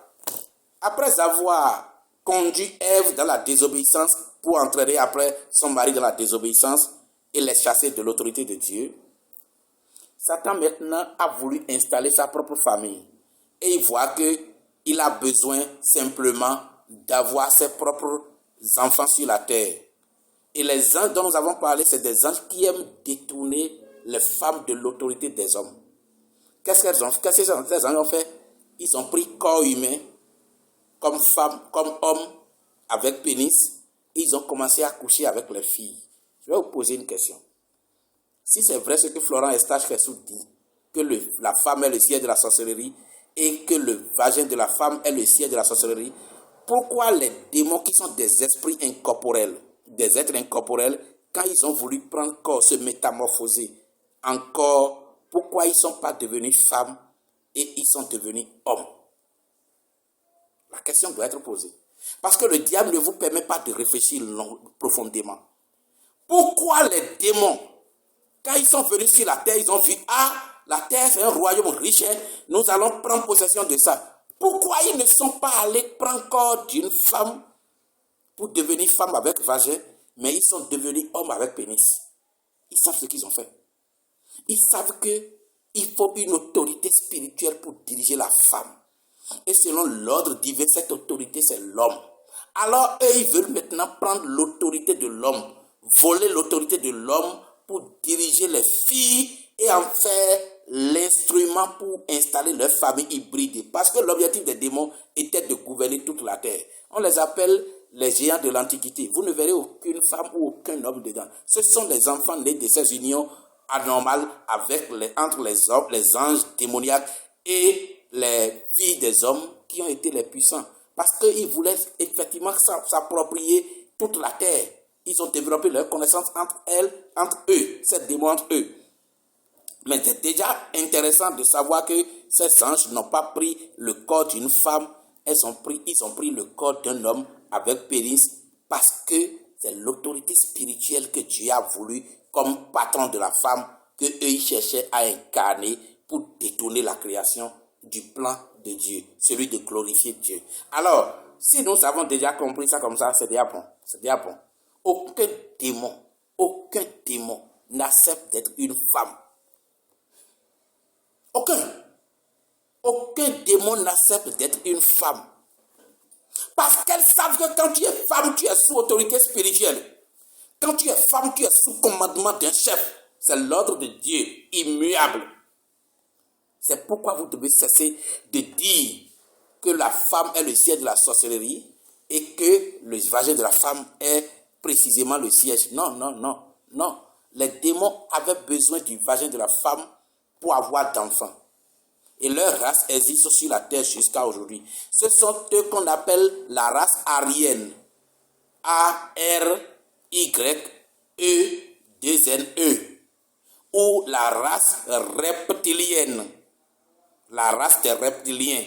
A: Après avoir conduit Ève dans la désobéissance pour entraîner après son mari dans la désobéissance, et les chasser de l'autorité de Dieu, Satan maintenant a voulu installer sa propre famille. Et il voit qu'il a besoin simplement d'avoir ses propres enfants sur la terre. Et les anges dont nous avons parlé, c'est des anges qui aiment détourner les femmes de l'autorité des hommes. Qu'est-ce que ces anges ont fait? Ils ont pris corps humain, comme femme, comme homme, avec pénis. Ils ont commencé à coucher avec les filles. Je vais vous poser une question. Si c'est vrai ce que Florent Eustache-Kessou dit, que la femme est le siège de la sorcellerie et que le vagin de la femme est le siège de la sorcellerie, pourquoi les démons qui sont des esprits incorporels, des êtres incorporels, quand ils ont voulu prendre corps, se métamorphoser en corps, pourquoi ils ne sont pas devenus femmes et ils sont devenus hommes? La question doit être posée. Parce que le diable ne vous permet pas de réfléchir profondément. Pourquoi les démons, quand ils sont venus sur la terre, ils ont vu, la terre c'est un royaume riche, nous allons prendre possession de ça. Pourquoi ils ne sont pas allés prendre corps d'une femme pour devenir femme avec vagin, mais ils sont devenus hommes avec pénis? Ils savent ce qu'ils ont fait. Ils savent qu'il faut une autorité spirituelle pour diriger la femme. Et selon l'ordre divin, cette autorité, c'est l'homme. Alors, eux, ils veulent maintenant prendre l'autorité de l'homme, voler l'autorité de l'homme pour diriger les filles et en faire l'instrument pour installer leur famille hybride. Parce que l'objectif des démons était de gouverner toute la terre. On les appelle les géants de l'Antiquité. Vous ne verrez aucune femme ou aucun homme dedans. Ce sont les enfants nés de ces unions anormales entre les anges démoniaques et les filles des hommes qui ont été les puissants. Parce qu'ils voulaient effectivement s'approprier toute la terre. Ils ont développé leur connaissance entre eux, ces démons entre eux. Mais c'est déjà intéressant de savoir que ces anges n'ont pas pris le corps d'une femme, ils ont pris le corps d'un homme avec pénis, parce que c'est l'autorité spirituelle que Dieu a voulu comme patron de la femme, qu'eux ils cherchaient à incarner pour détourner la création du plan de Dieu, celui de glorifier Dieu. Alors, si nous avons déjà compris ça comme ça, c'est déjà bon. C'est déjà bon. Aucun démon n'accepte d'être une femme. Aucun démon n'accepte d'être une femme. Parce qu'elles savent que quand tu es femme, tu es sous autorité spirituelle. Quand tu es femme, tu es sous commandement d'un chef. C'est l'ordre de Dieu, immuable. C'est pourquoi vous devez cesser de dire que la femme est le siège de la sorcellerie et que le vagin de la femme est précisément le siège. Non. Les démons avaient besoin du vagin de la femme pour avoir d'enfants. Et leur race existe sur la terre jusqu'à aujourd'hui. Ce sont eux qu'on appelle la race aryenne. A-R-Y-E-2-N-E. Ou la race reptilienne. La race des reptiliens.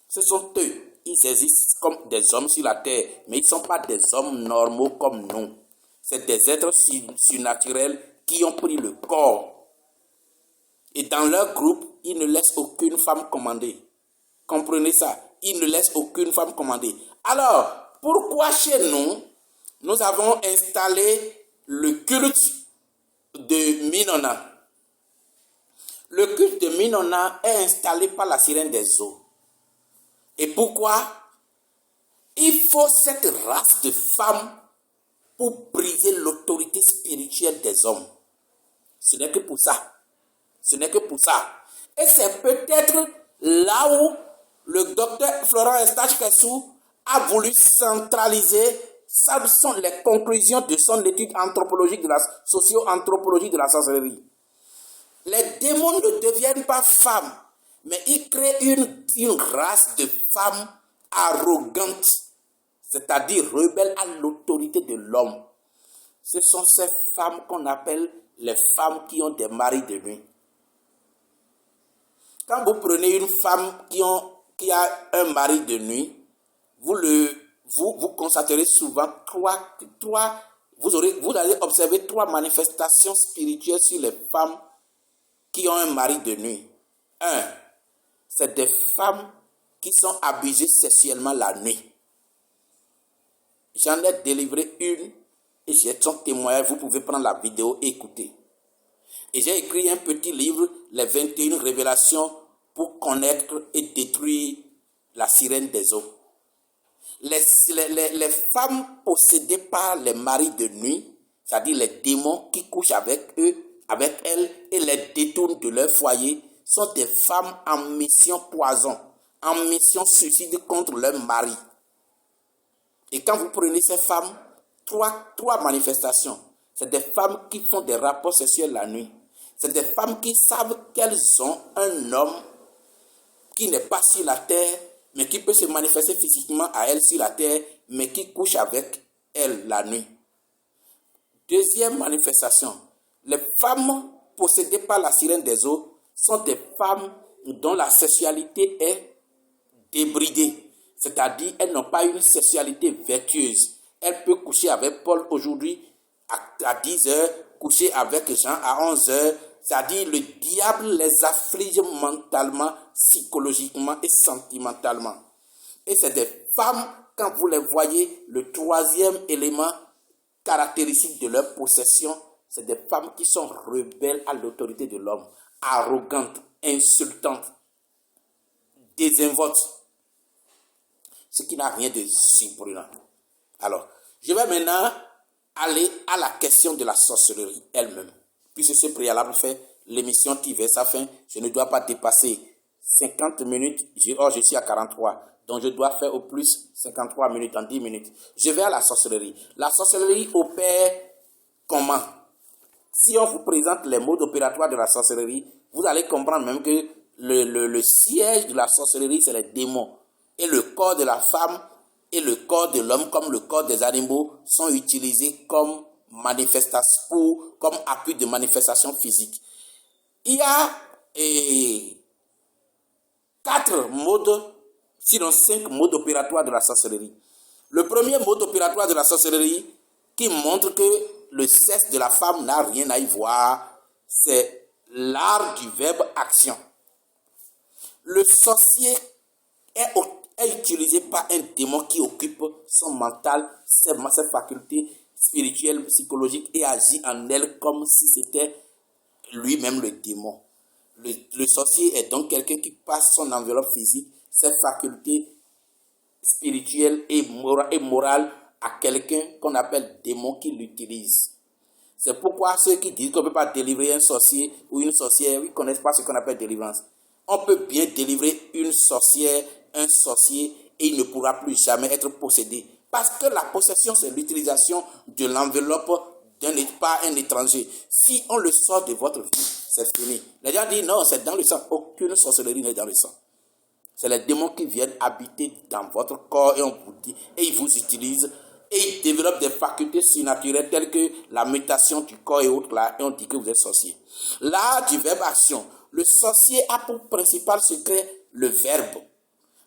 A: Ce sont eux. ils existent comme des hommes sur la terre, mais ils ne sont pas des hommes normaux comme nous. C'est des êtres surnaturels qui ont pris le corps. Et dans leur groupe, ils ne laissent aucune femme commander. Comprenez ça? Ils ne laissent aucune femme commander. Alors, pourquoi chez nous, nous avons installé le culte de Minona? Le culte de Minona est installé par la sirène des eaux. Et pourquoi? Il faut cette race de femmes pour briser l'autorité spirituelle des hommes. Ce n'est que pour ça. Ce n'est que pour ça. Et c'est peut-être là où le docteur Florent Eustache-Kessou a voulu centraliser les conclusions de son étude anthropologique, socio-anthropologique de la sorcellerie. Les démons ne deviennent pas femmes, mais ils créent une race de femmes arrogantes, c'est-à-dire rebelles à l'autorité de l'homme. Ce sont ces femmes qu'on appelle les femmes qui ont des maris de nuit. Quand vous prenez une femme qui a un mari de nuit, vous constaterez souvent vous allez observer 3 manifestations spirituelles sur les femmes qui ont un mari de nuit. 1, c'est des femmes qui sont abusées sexuellement la nuit. J'en ai délivré une et j'ai son témoignage. Vous pouvez prendre la vidéo et écouter. Et j'ai écrit un petit livre, les 21 révélations pour connaître et détruire la sirène des eaux. Les femmes possédées par les maris de nuit, c'est-à-dire les démons qui couchent avec elles et les détournent de leur foyer, sont des femmes en mission poison, en mission suicide contre leur mari. Et quand vous prenez ces femmes, trois manifestations. C'est des femmes qui font des rapports sexuels la nuit. C'est des femmes qui savent qu'elles ont un homme qui n'est pas sur la terre, mais qui peut se manifester physiquement à elles sur la terre, mais qui couche avec elles la nuit. Deuxième manifestation, les femmes possédées par la sirène des eaux sont des femmes dont la sexualité est débridée. C'est-à-dire, elles n'ont pas une sexualité vertueuse. Elles peuvent coucher avec Paul aujourd'hui à 10 heures, coucher avec Jean à 11 heures. C'est-à-dire, le diable les afflige mentalement, psychologiquement et sentimentalement. Et c'est des femmes, quand vous les voyez, le troisième élément caractéristique de leur possession, c'est des femmes qui sont rebelles à l'autorité de l'homme, arrogantes, insultantes, désinvoltes. Ce qui n'a rien de surprenant. Alors, je vais maintenant aller à la question de la sorcellerie elle-même. Puisque ce préalable fait l'émission qui vers sa fin, je ne dois pas dépasser 50 minutes. Je suis à 43. Donc, je dois faire au plus 53 minutes en 10 minutes. Je vais à la sorcellerie. La sorcellerie opère comment? Si on vous présente les modes opératoires de la sorcellerie, vous allez comprendre même que le siège de la sorcellerie, c'est les démons. Et le corps de la femme et le corps de l'homme, comme le corps des animaux, sont utilisés comme manifestation, comme appui de manifestation physique. Il y a 4 modes, sinon 5 modes opératoires de la sorcellerie. Le premier mode opératoire de la sorcellerie, qui montre que le sexe de la femme n'a rien à y voir, c'est l'art du verbe action. Le sorcier est utilisé par un démon qui occupe son mental, ses facultés spirituelles, psychologiques et agit en elle comme si c'était lui-même le démon. Le sorcier est donc quelqu'un qui passe son enveloppe physique, ses facultés spirituelles et morales à quelqu'un qu'on appelle démon qui l'utilise. C'est pourquoi ceux qui disent qu'on ne peut pas délivrer un sorcier ou une sorcière, ils ne connaissent pas ce qu'on appelle délivrance. On peut bien délivrer une sorcière, un sorcier, et il ne pourra plus jamais être possédé. Parce que la possession, c'est l'utilisation de l'enveloppe par un étranger. Si on le sort de votre vie, c'est fini. Les gens disent non, c'est dans le sang. Aucune sorcellerie n'est dans le sang. C'est les démons qui viennent habiter dans votre corps et on vous dit, et ils vous utilisent, et ils développent des facultés surnaturelles telles que la mutation du corps et autres là, et on dit que vous êtes sorcier. L'art du verbe action. Le sorcier a pour principal secret le verbe.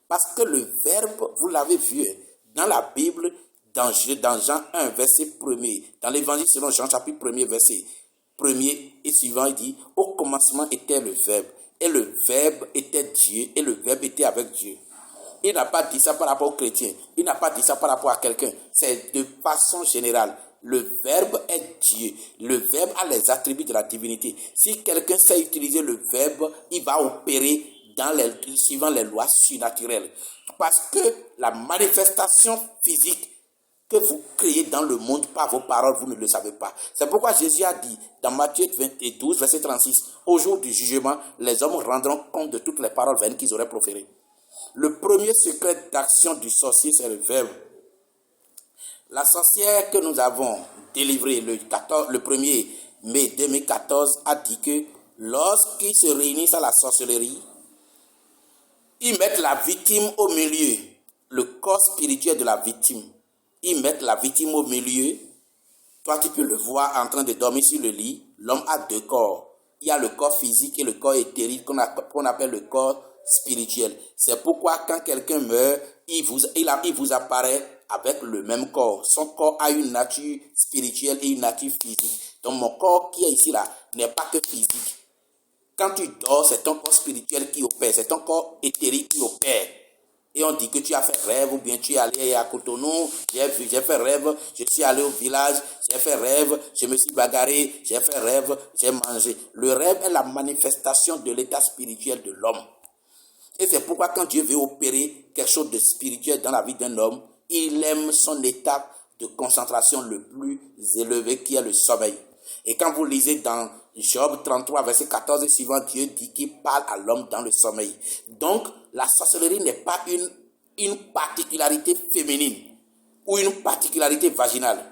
A: Parce que le verbe, vous l'avez vu dans la Bible, dans Jean 1, verset 1er, dans l'évangile selon Jean, chapitre 1er, verset 1er et suivant, il dit, au commencement était le verbe, et le verbe était Dieu, et le verbe était avec Dieu. Il n'a pas dit ça par rapport aux chrétiens, il n'a pas dit ça par rapport à quelqu'un, c'est de façon générale. Le verbe est Dieu. Le verbe a les attributs de la divinité. Si quelqu'un sait utiliser le verbe, il va opérer suivant les lois surnaturelles. Parce que la manifestation physique que vous créez dans le monde par vos paroles, vous ne le savez pas. C'est pourquoi Jésus a dit dans Matthieu 12, verset 36, au jour du jugement, les hommes rendront compte de toutes les paroles vaines qu'ils auraient proférées. Le premier secret d'action du sorcier, c'est le verbe. La sorcière que nous avons délivrée le 1er mai 2014 a dit que lorsqu'ils se réunissent à la sorcellerie, ils mettent la victime au milieu, le corps spirituel de la victime. Ils mettent la victime au milieu. Toi, tu peux le voir en train de dormir sur le lit. L'homme a deux corps. Il y a le corps physique et le corps éthérique qu'on appelle le corps spirituel. C'est pourquoi quand quelqu'un meurt, il vous apparaît avec le même corps. Son corps a une nature spirituelle et une nature physique. Donc mon corps qui est ici là n'est pas que physique. Quand tu dors, c'est ton corps spirituel qui opère, c'est ton corps éthérique qui opère. Et on dit que tu as fait rêve, ou bien tu es allé à Cotonou, j'ai fait rêve, je suis allé au village, j'ai fait rêve, je me suis bagarré, j'ai fait rêve, j'ai mangé. Le rêve est la manifestation de l'état spirituel de l'homme. Et c'est pourquoi quand Dieu veut opérer quelque chose de spirituel dans la vie d'un homme, il aime son état de concentration le plus élevé qui est le sommeil. Et quand vous lisez dans Job 33, verset 14 et suivant, Dieu dit qu'il parle à l'homme dans le sommeil. Donc, la sorcellerie n'est pas une particularité féminine ou une particularité vaginale.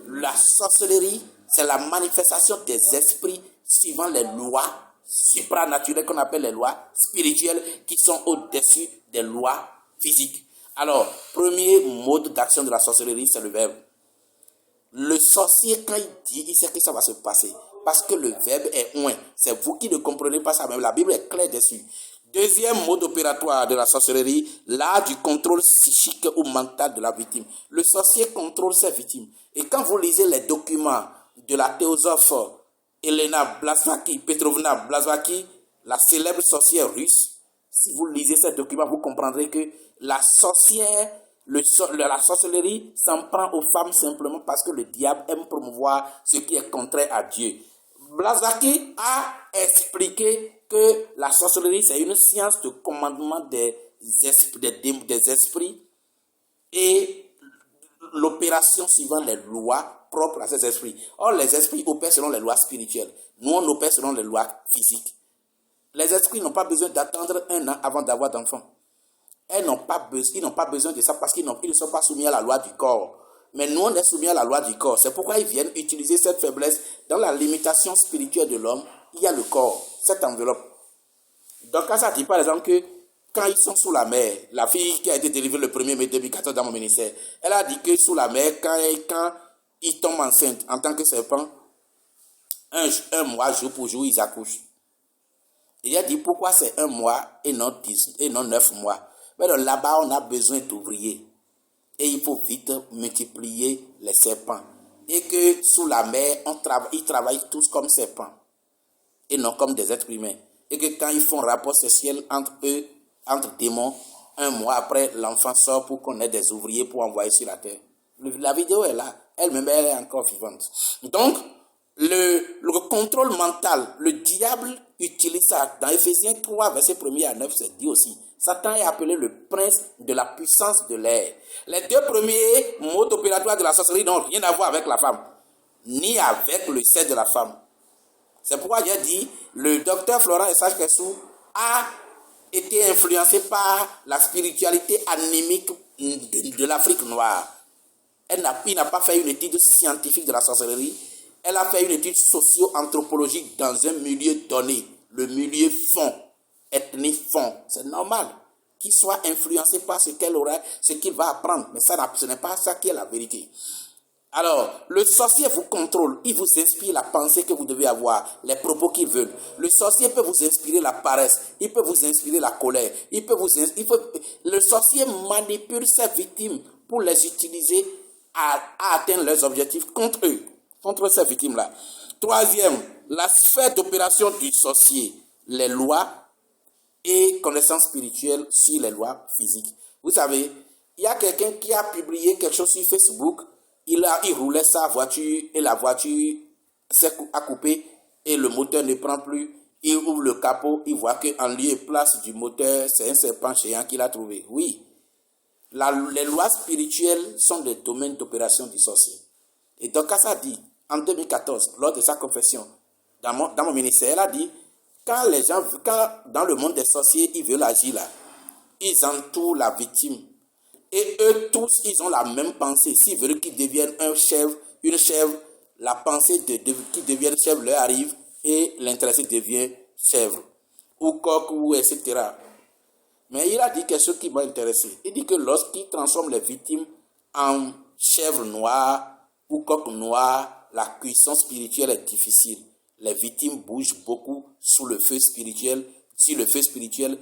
A: La sorcellerie, c'est la manifestation des esprits suivant les lois supranaturelles qu'on appelle les lois spirituelles qui sont au-dessus des lois physiques. Alors, premier mode d'action de la sorcellerie, c'est le verbe. Le sorcier, quand il dit, il sait que ça va se passer. Parce que le verbe est oint. C'est vous qui ne comprenez pas ça, même la Bible est claire dessus. Deuxième mode opératoire de la sorcellerie, l'art du contrôle psychique ou mental de la victime. Le sorcier contrôle ses victimes. Et quand vous lisez les documents de la théosophe Elena Petrovna Blavatsky, la célèbre sorcière russe, si vous lisez ces documents, vous comprendrez que la sorcellerie s'en prend aux femmes simplement parce que le diable aime promouvoir ce qui est contraire à Dieu. Blavatsky a expliqué que la sorcellerie, c'est une science de commandement des esprits et l'opération suivant les lois propres à ces esprits. Or, les esprits opèrent selon les lois spirituelles. Nous, on opère selon les lois physiques. Les esprits n'ont pas besoin d'attendre 1 an avant d'avoir d'enfants. Ils n'ont pas besoin de ça parce qu'ils ne sont pas soumis à la loi du corps. Mais nous, on est soumis à la loi du corps. C'est pourquoi ils viennent utiliser cette faiblesse. Dans la limitation spirituelle de l'homme, il y a le corps, cette enveloppe. Donc, quand ça dit par exemple que quand ils sont sous la mer, la fille qui a été délivrée le 1er mai 2014 dans mon ministère, elle a dit que sous la mer, quand ils tombent enceintes en tant que serpent, un mois, jour pour jour, ils accouchent. Il a dit pourquoi c'est 1 mois et non 9 mois. Mais donc, là-bas, on a besoin d'ouvriers. Et il faut vite multiplier les serpents. Et que sous la mer, ils travaillent tous comme serpents. Et non comme des êtres humains. Et que quand ils font rapport sexuel entre eux, entre démons, 1 mois après, l'enfant sort pour qu'on ait des ouvriers pour envoyer sur la terre. La vidéo est là. Elle-même, elle est encore vivante. Donc, le contrôle mental, le diable utilise ça. Dans Ephésiens 3, verset 1er à 9, c'est dit aussi. Satan est appelé le prince de la puissance de l'air. Les 2 premiers modes opératoires de la sorcellerie n'ont rien à voir avec la femme, ni avec le sexe de la femme. C'est pourquoi j'ai dit, le docteur Florent Essage-Kessou a été influencé par la spiritualité anémique de l'Afrique noire. Il n'a pas fait une étude scientifique de la sorcellerie. Elle a fait une étude socio-anthropologique dans un milieu donné, le milieu fond, ethnie fond. C'est normal qu'il soit influencé par ce qu'il va apprendre. Mais ce n'est pas ça qui est la vérité. Alors, le sorcier vous contrôle, il vous inspire la pensée que vous devez avoir, les propos qu'il veut. Le sorcier peut vous inspirer la paresse, il peut vous inspirer la colère, le sorcier manipule ses victimes pour les utiliser à atteindre leurs objectifs contre eux, contre ces victimes-là. Troisième, la sphère d'opération du sorcier, les lois et connaissances spirituelles sur les lois physiques. Vous savez, il y a quelqu'un qui a publié quelque chose sur Facebook, il roulait sa voiture et la voiture a coupé et le moteur ne prend plus. Il ouvre le capot, il voit qu'en lieu et place du moteur, c'est un serpent géant qu'il a trouvé. Oui, les lois spirituelles sont des domaines d'opération du sorcier. Et donc, ça dit, en 2014, lors de sa confession, dans mon ministère, elle a dit, quand dans le monde des sorciers, ils veulent agir là, ils entourent la victime. Et eux tous, ils ont la même pensée. S'ils veulent qu'ils deviennent une chèvre, la pensée qu'ils deviennent chèvre leur arrive et l'intéressé devient chèvre. Ou coq, ou etc. Mais il a dit quelque chose qui m'a intéressé. Il dit que lorsqu'il transforme les victimes en chèvres noires ou coq noir, la cuisson spirituelle est difficile. Les victimes bougent beaucoup sous le feu spirituel. Si le feu spirituel,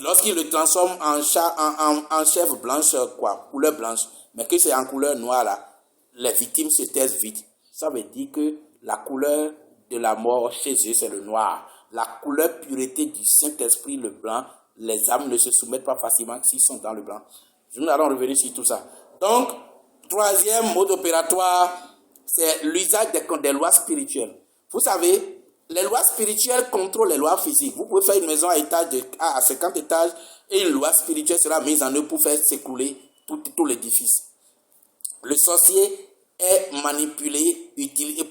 A: lorsqu'il le transforme en chèvre blanche, couleur blanche, mais que c'est en couleur noire là, les victimes se taisent vite. Ça veut dire que la couleur de la mort chez eux, c'est le noir. La couleur pureté du Saint-Esprit, le blanc, les âmes ne se soumettent pas facilement s'ils sont dans le blanc. Nous allons revenir sur tout ça. Donc, troisième mode opératoire, c'est l'usage des lois spirituelles. Vous savez, les lois spirituelles contrôlent les lois physiques. Vous pouvez faire une maison à 50 étages et une loi spirituelle sera mise en œuvre pour faire s'écrouler tout l'édifice. Le sorcier est manipulé, utilisé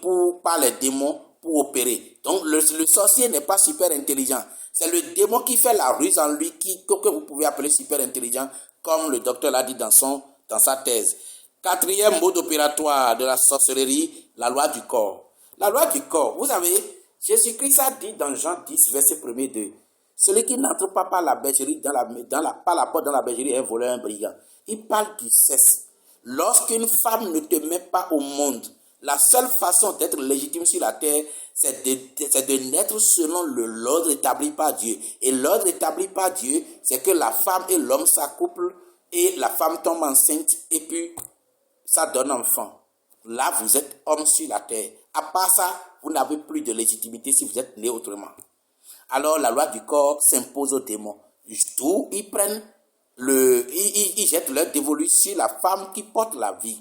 A: par les démons pour opérer. Donc, le sorcier n'est pas super intelligent. C'est le démon qui fait la ruse en lui que vous pouvez appeler super intelligent, comme le docteur l'a dit dans sa thèse. Quatrième mode opératoire de la sorcellerie, la loi du corps. La loi du corps, vous savez, Jésus-Christ a dit dans Jean 10, verset 1er 2, celui qui n'entre pas par la bergerie, par la porte dans la bergerie est un voleur, un brigand. Il parle du sexe. Lorsqu'une femme ne te met pas au monde, la seule façon d'être légitime sur la terre, c'est de naître selon l'ordre établi par Dieu. Et l'ordre établi par Dieu, c'est que la femme et l'homme s'accouplent et la femme tombe enceinte et puis ça donne enfant. Là, vous êtes homme sur la terre. À part ça, vous n'avez plus de légitimité si vous êtes né autrement. Alors, la loi du corps s'impose aux démons. D'où ils prennent ils jettent leur dévolu sur la femme qui porte la vie.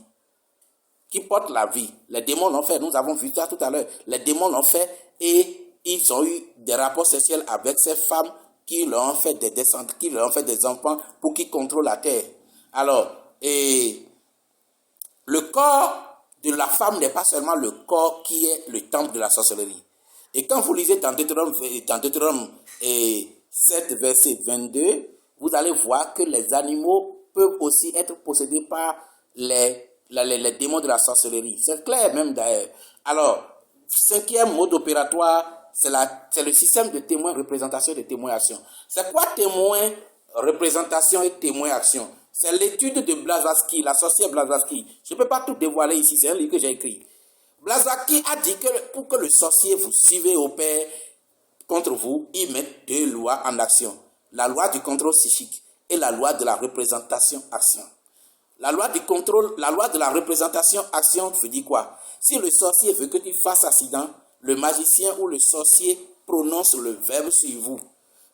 A: Qui porte la vie. Les démons l'ont fait. Nous avons vu ça tout à l'heure. Les démons l'ont fait et ils ont eu des rapports sexuels avec ces femmes qui leur ont fait des descendants, qui leur ont fait des enfants pour qu'ils contrôlent la terre. Alors, le corps de la femme n'est pas seulement le corps qui est le temple de la sorcellerie. Et quand vous lisez dans Deutéronome 7, verset 22, vous allez voir que les animaux peuvent aussi être possédés par les démons de la sorcellerie. C'est clair même d'ailleurs. Alors, cinquième mode opératoire, c'est le système de témoin, représentation et de témoin action. C'est quoi témoin, représentation et témoin action? C'est l'étude de Blavatsky, la sorcière Blavatsky. Je ne peux pas tout dévoiler ici, c'est un livre que j'ai écrit. Blavatsky a dit que pour que le sorcier vous suive et opère contre vous, il met deux lois en action. La loi du contrôle psychique et la loi de la représentation-action. La loi de la représentation-action veut dire quoi? Si le sorcier veut que tu fasses accident, le magicien ou le sorcier prononce le verbe sur vous.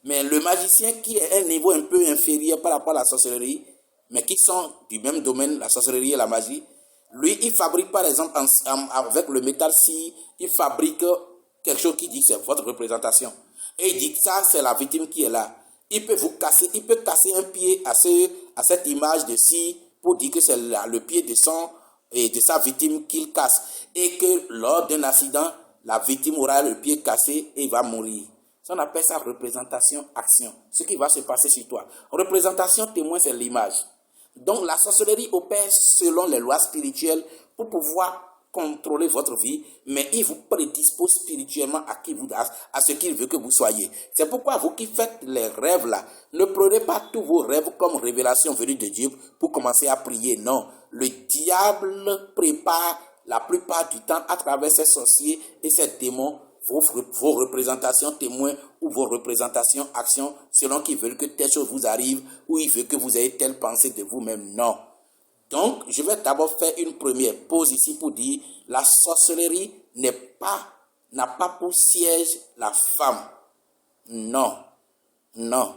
A: Mais le magicien qui est à un niveau un peu inférieur par rapport à la sorcellerie, mais qui sont du même domaine, la sorcellerie et la magie, lui, il fabrique par exemple avec le métal si il fabrique quelque chose qui dit que c'est votre représentation. Et il dit que ça, c'est la victime qui est là. Il peut casser un pied à cette image de scie pour dire que c'est le pied de sa victime qu'il casse. Et que lors d'un accident, la victime aura le pied cassé et il va mourir. Ça, on appelle ça représentation-action. Ce qui va se passer sur toi. Représentation témoin, c'est l'image. Donc la sorcellerie opère selon les lois spirituelles pour pouvoir contrôler votre vie, mais il vous prédispose spirituellement à ce qu'il veut que vous soyez. C'est pourquoi vous qui faites les rêves là, ne prenez pas tous vos rêves comme révélation venue de Dieu pour commencer à prier. Non, le diable prépare la plupart du temps à travers ses sorciers et ses démons vos représentations témoins ou vos représentations actions selon qu'ils veulent que telle chose vous arrive ou ils veulent que vous ayez telle pensée de vous-même. Non. Donc, je vais d'abord faire une première pause ici pour dire la sorcellerie n'a pas pour siège la femme. Non. Non.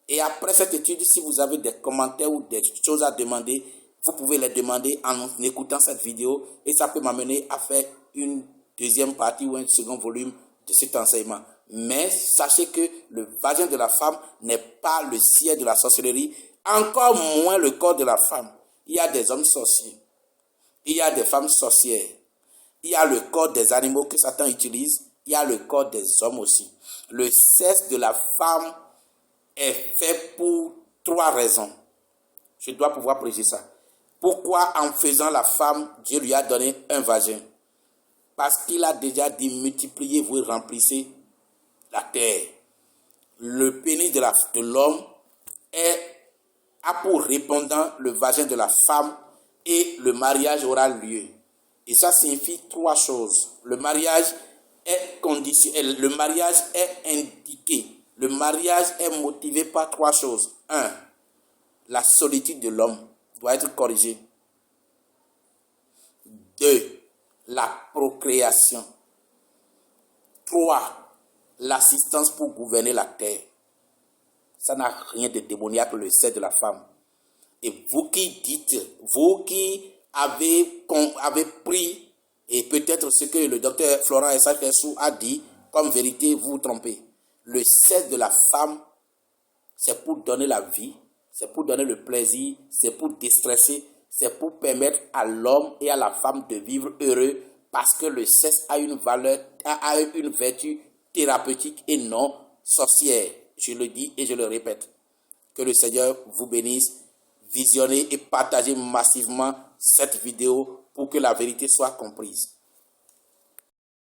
A: Et après cette étude, si vous avez des commentaires ou des choses à demander, vous pouvez les demander en écoutant cette vidéo et ça peut m'amener à faire une deuxième partie ou un second volume de cet enseignement. Mais sachez que le vagin de la femme n'est pas le siège de la sorcellerie, encore moins le corps de la femme. Il y a des hommes sorciers, il y a des femmes sorcières, il y a le corps des animaux que Satan utilise, il y a le corps des hommes aussi. Le sexe de la femme est fait pour 3 raisons. Je dois pouvoir préciser ça. Pourquoi en faisant la femme, Dieu lui a donné un vagin? Parce qu'il a déjà dit multipliez-vous et remplissez la terre. Le pénis de l'homme a pour répondant le vagin de la femme et le mariage aura lieu. Et ça signifie 3 choses. Le mariage est conditionnel, le mariage est indiqué. Le mariage est motivé par 3 choses. 1. La solitude de l'homme doit être corrigée. 2. La procréation. 3. L'assistance pour gouverner la terre. Ça n'a rien de démoniaque le sexe de la femme. Et vous qui dites, vous qui avez pris, et peut-être ce que le docteur Florent Essa-Fessou a dit, comme vérité, vous vous trompez. Le sexe de la femme, c'est pour donner la vie, c'est pour donner le plaisir, c'est pour déstresser, c'est pour permettre à l'homme et à la femme de vivre heureux parce que le sexe a une valeur, a une vertu thérapeutique et non sorcière. Je le dis et je le répète. Que le Seigneur vous bénisse. Visionnez et partagez massivement cette vidéo pour que la vérité soit comprise.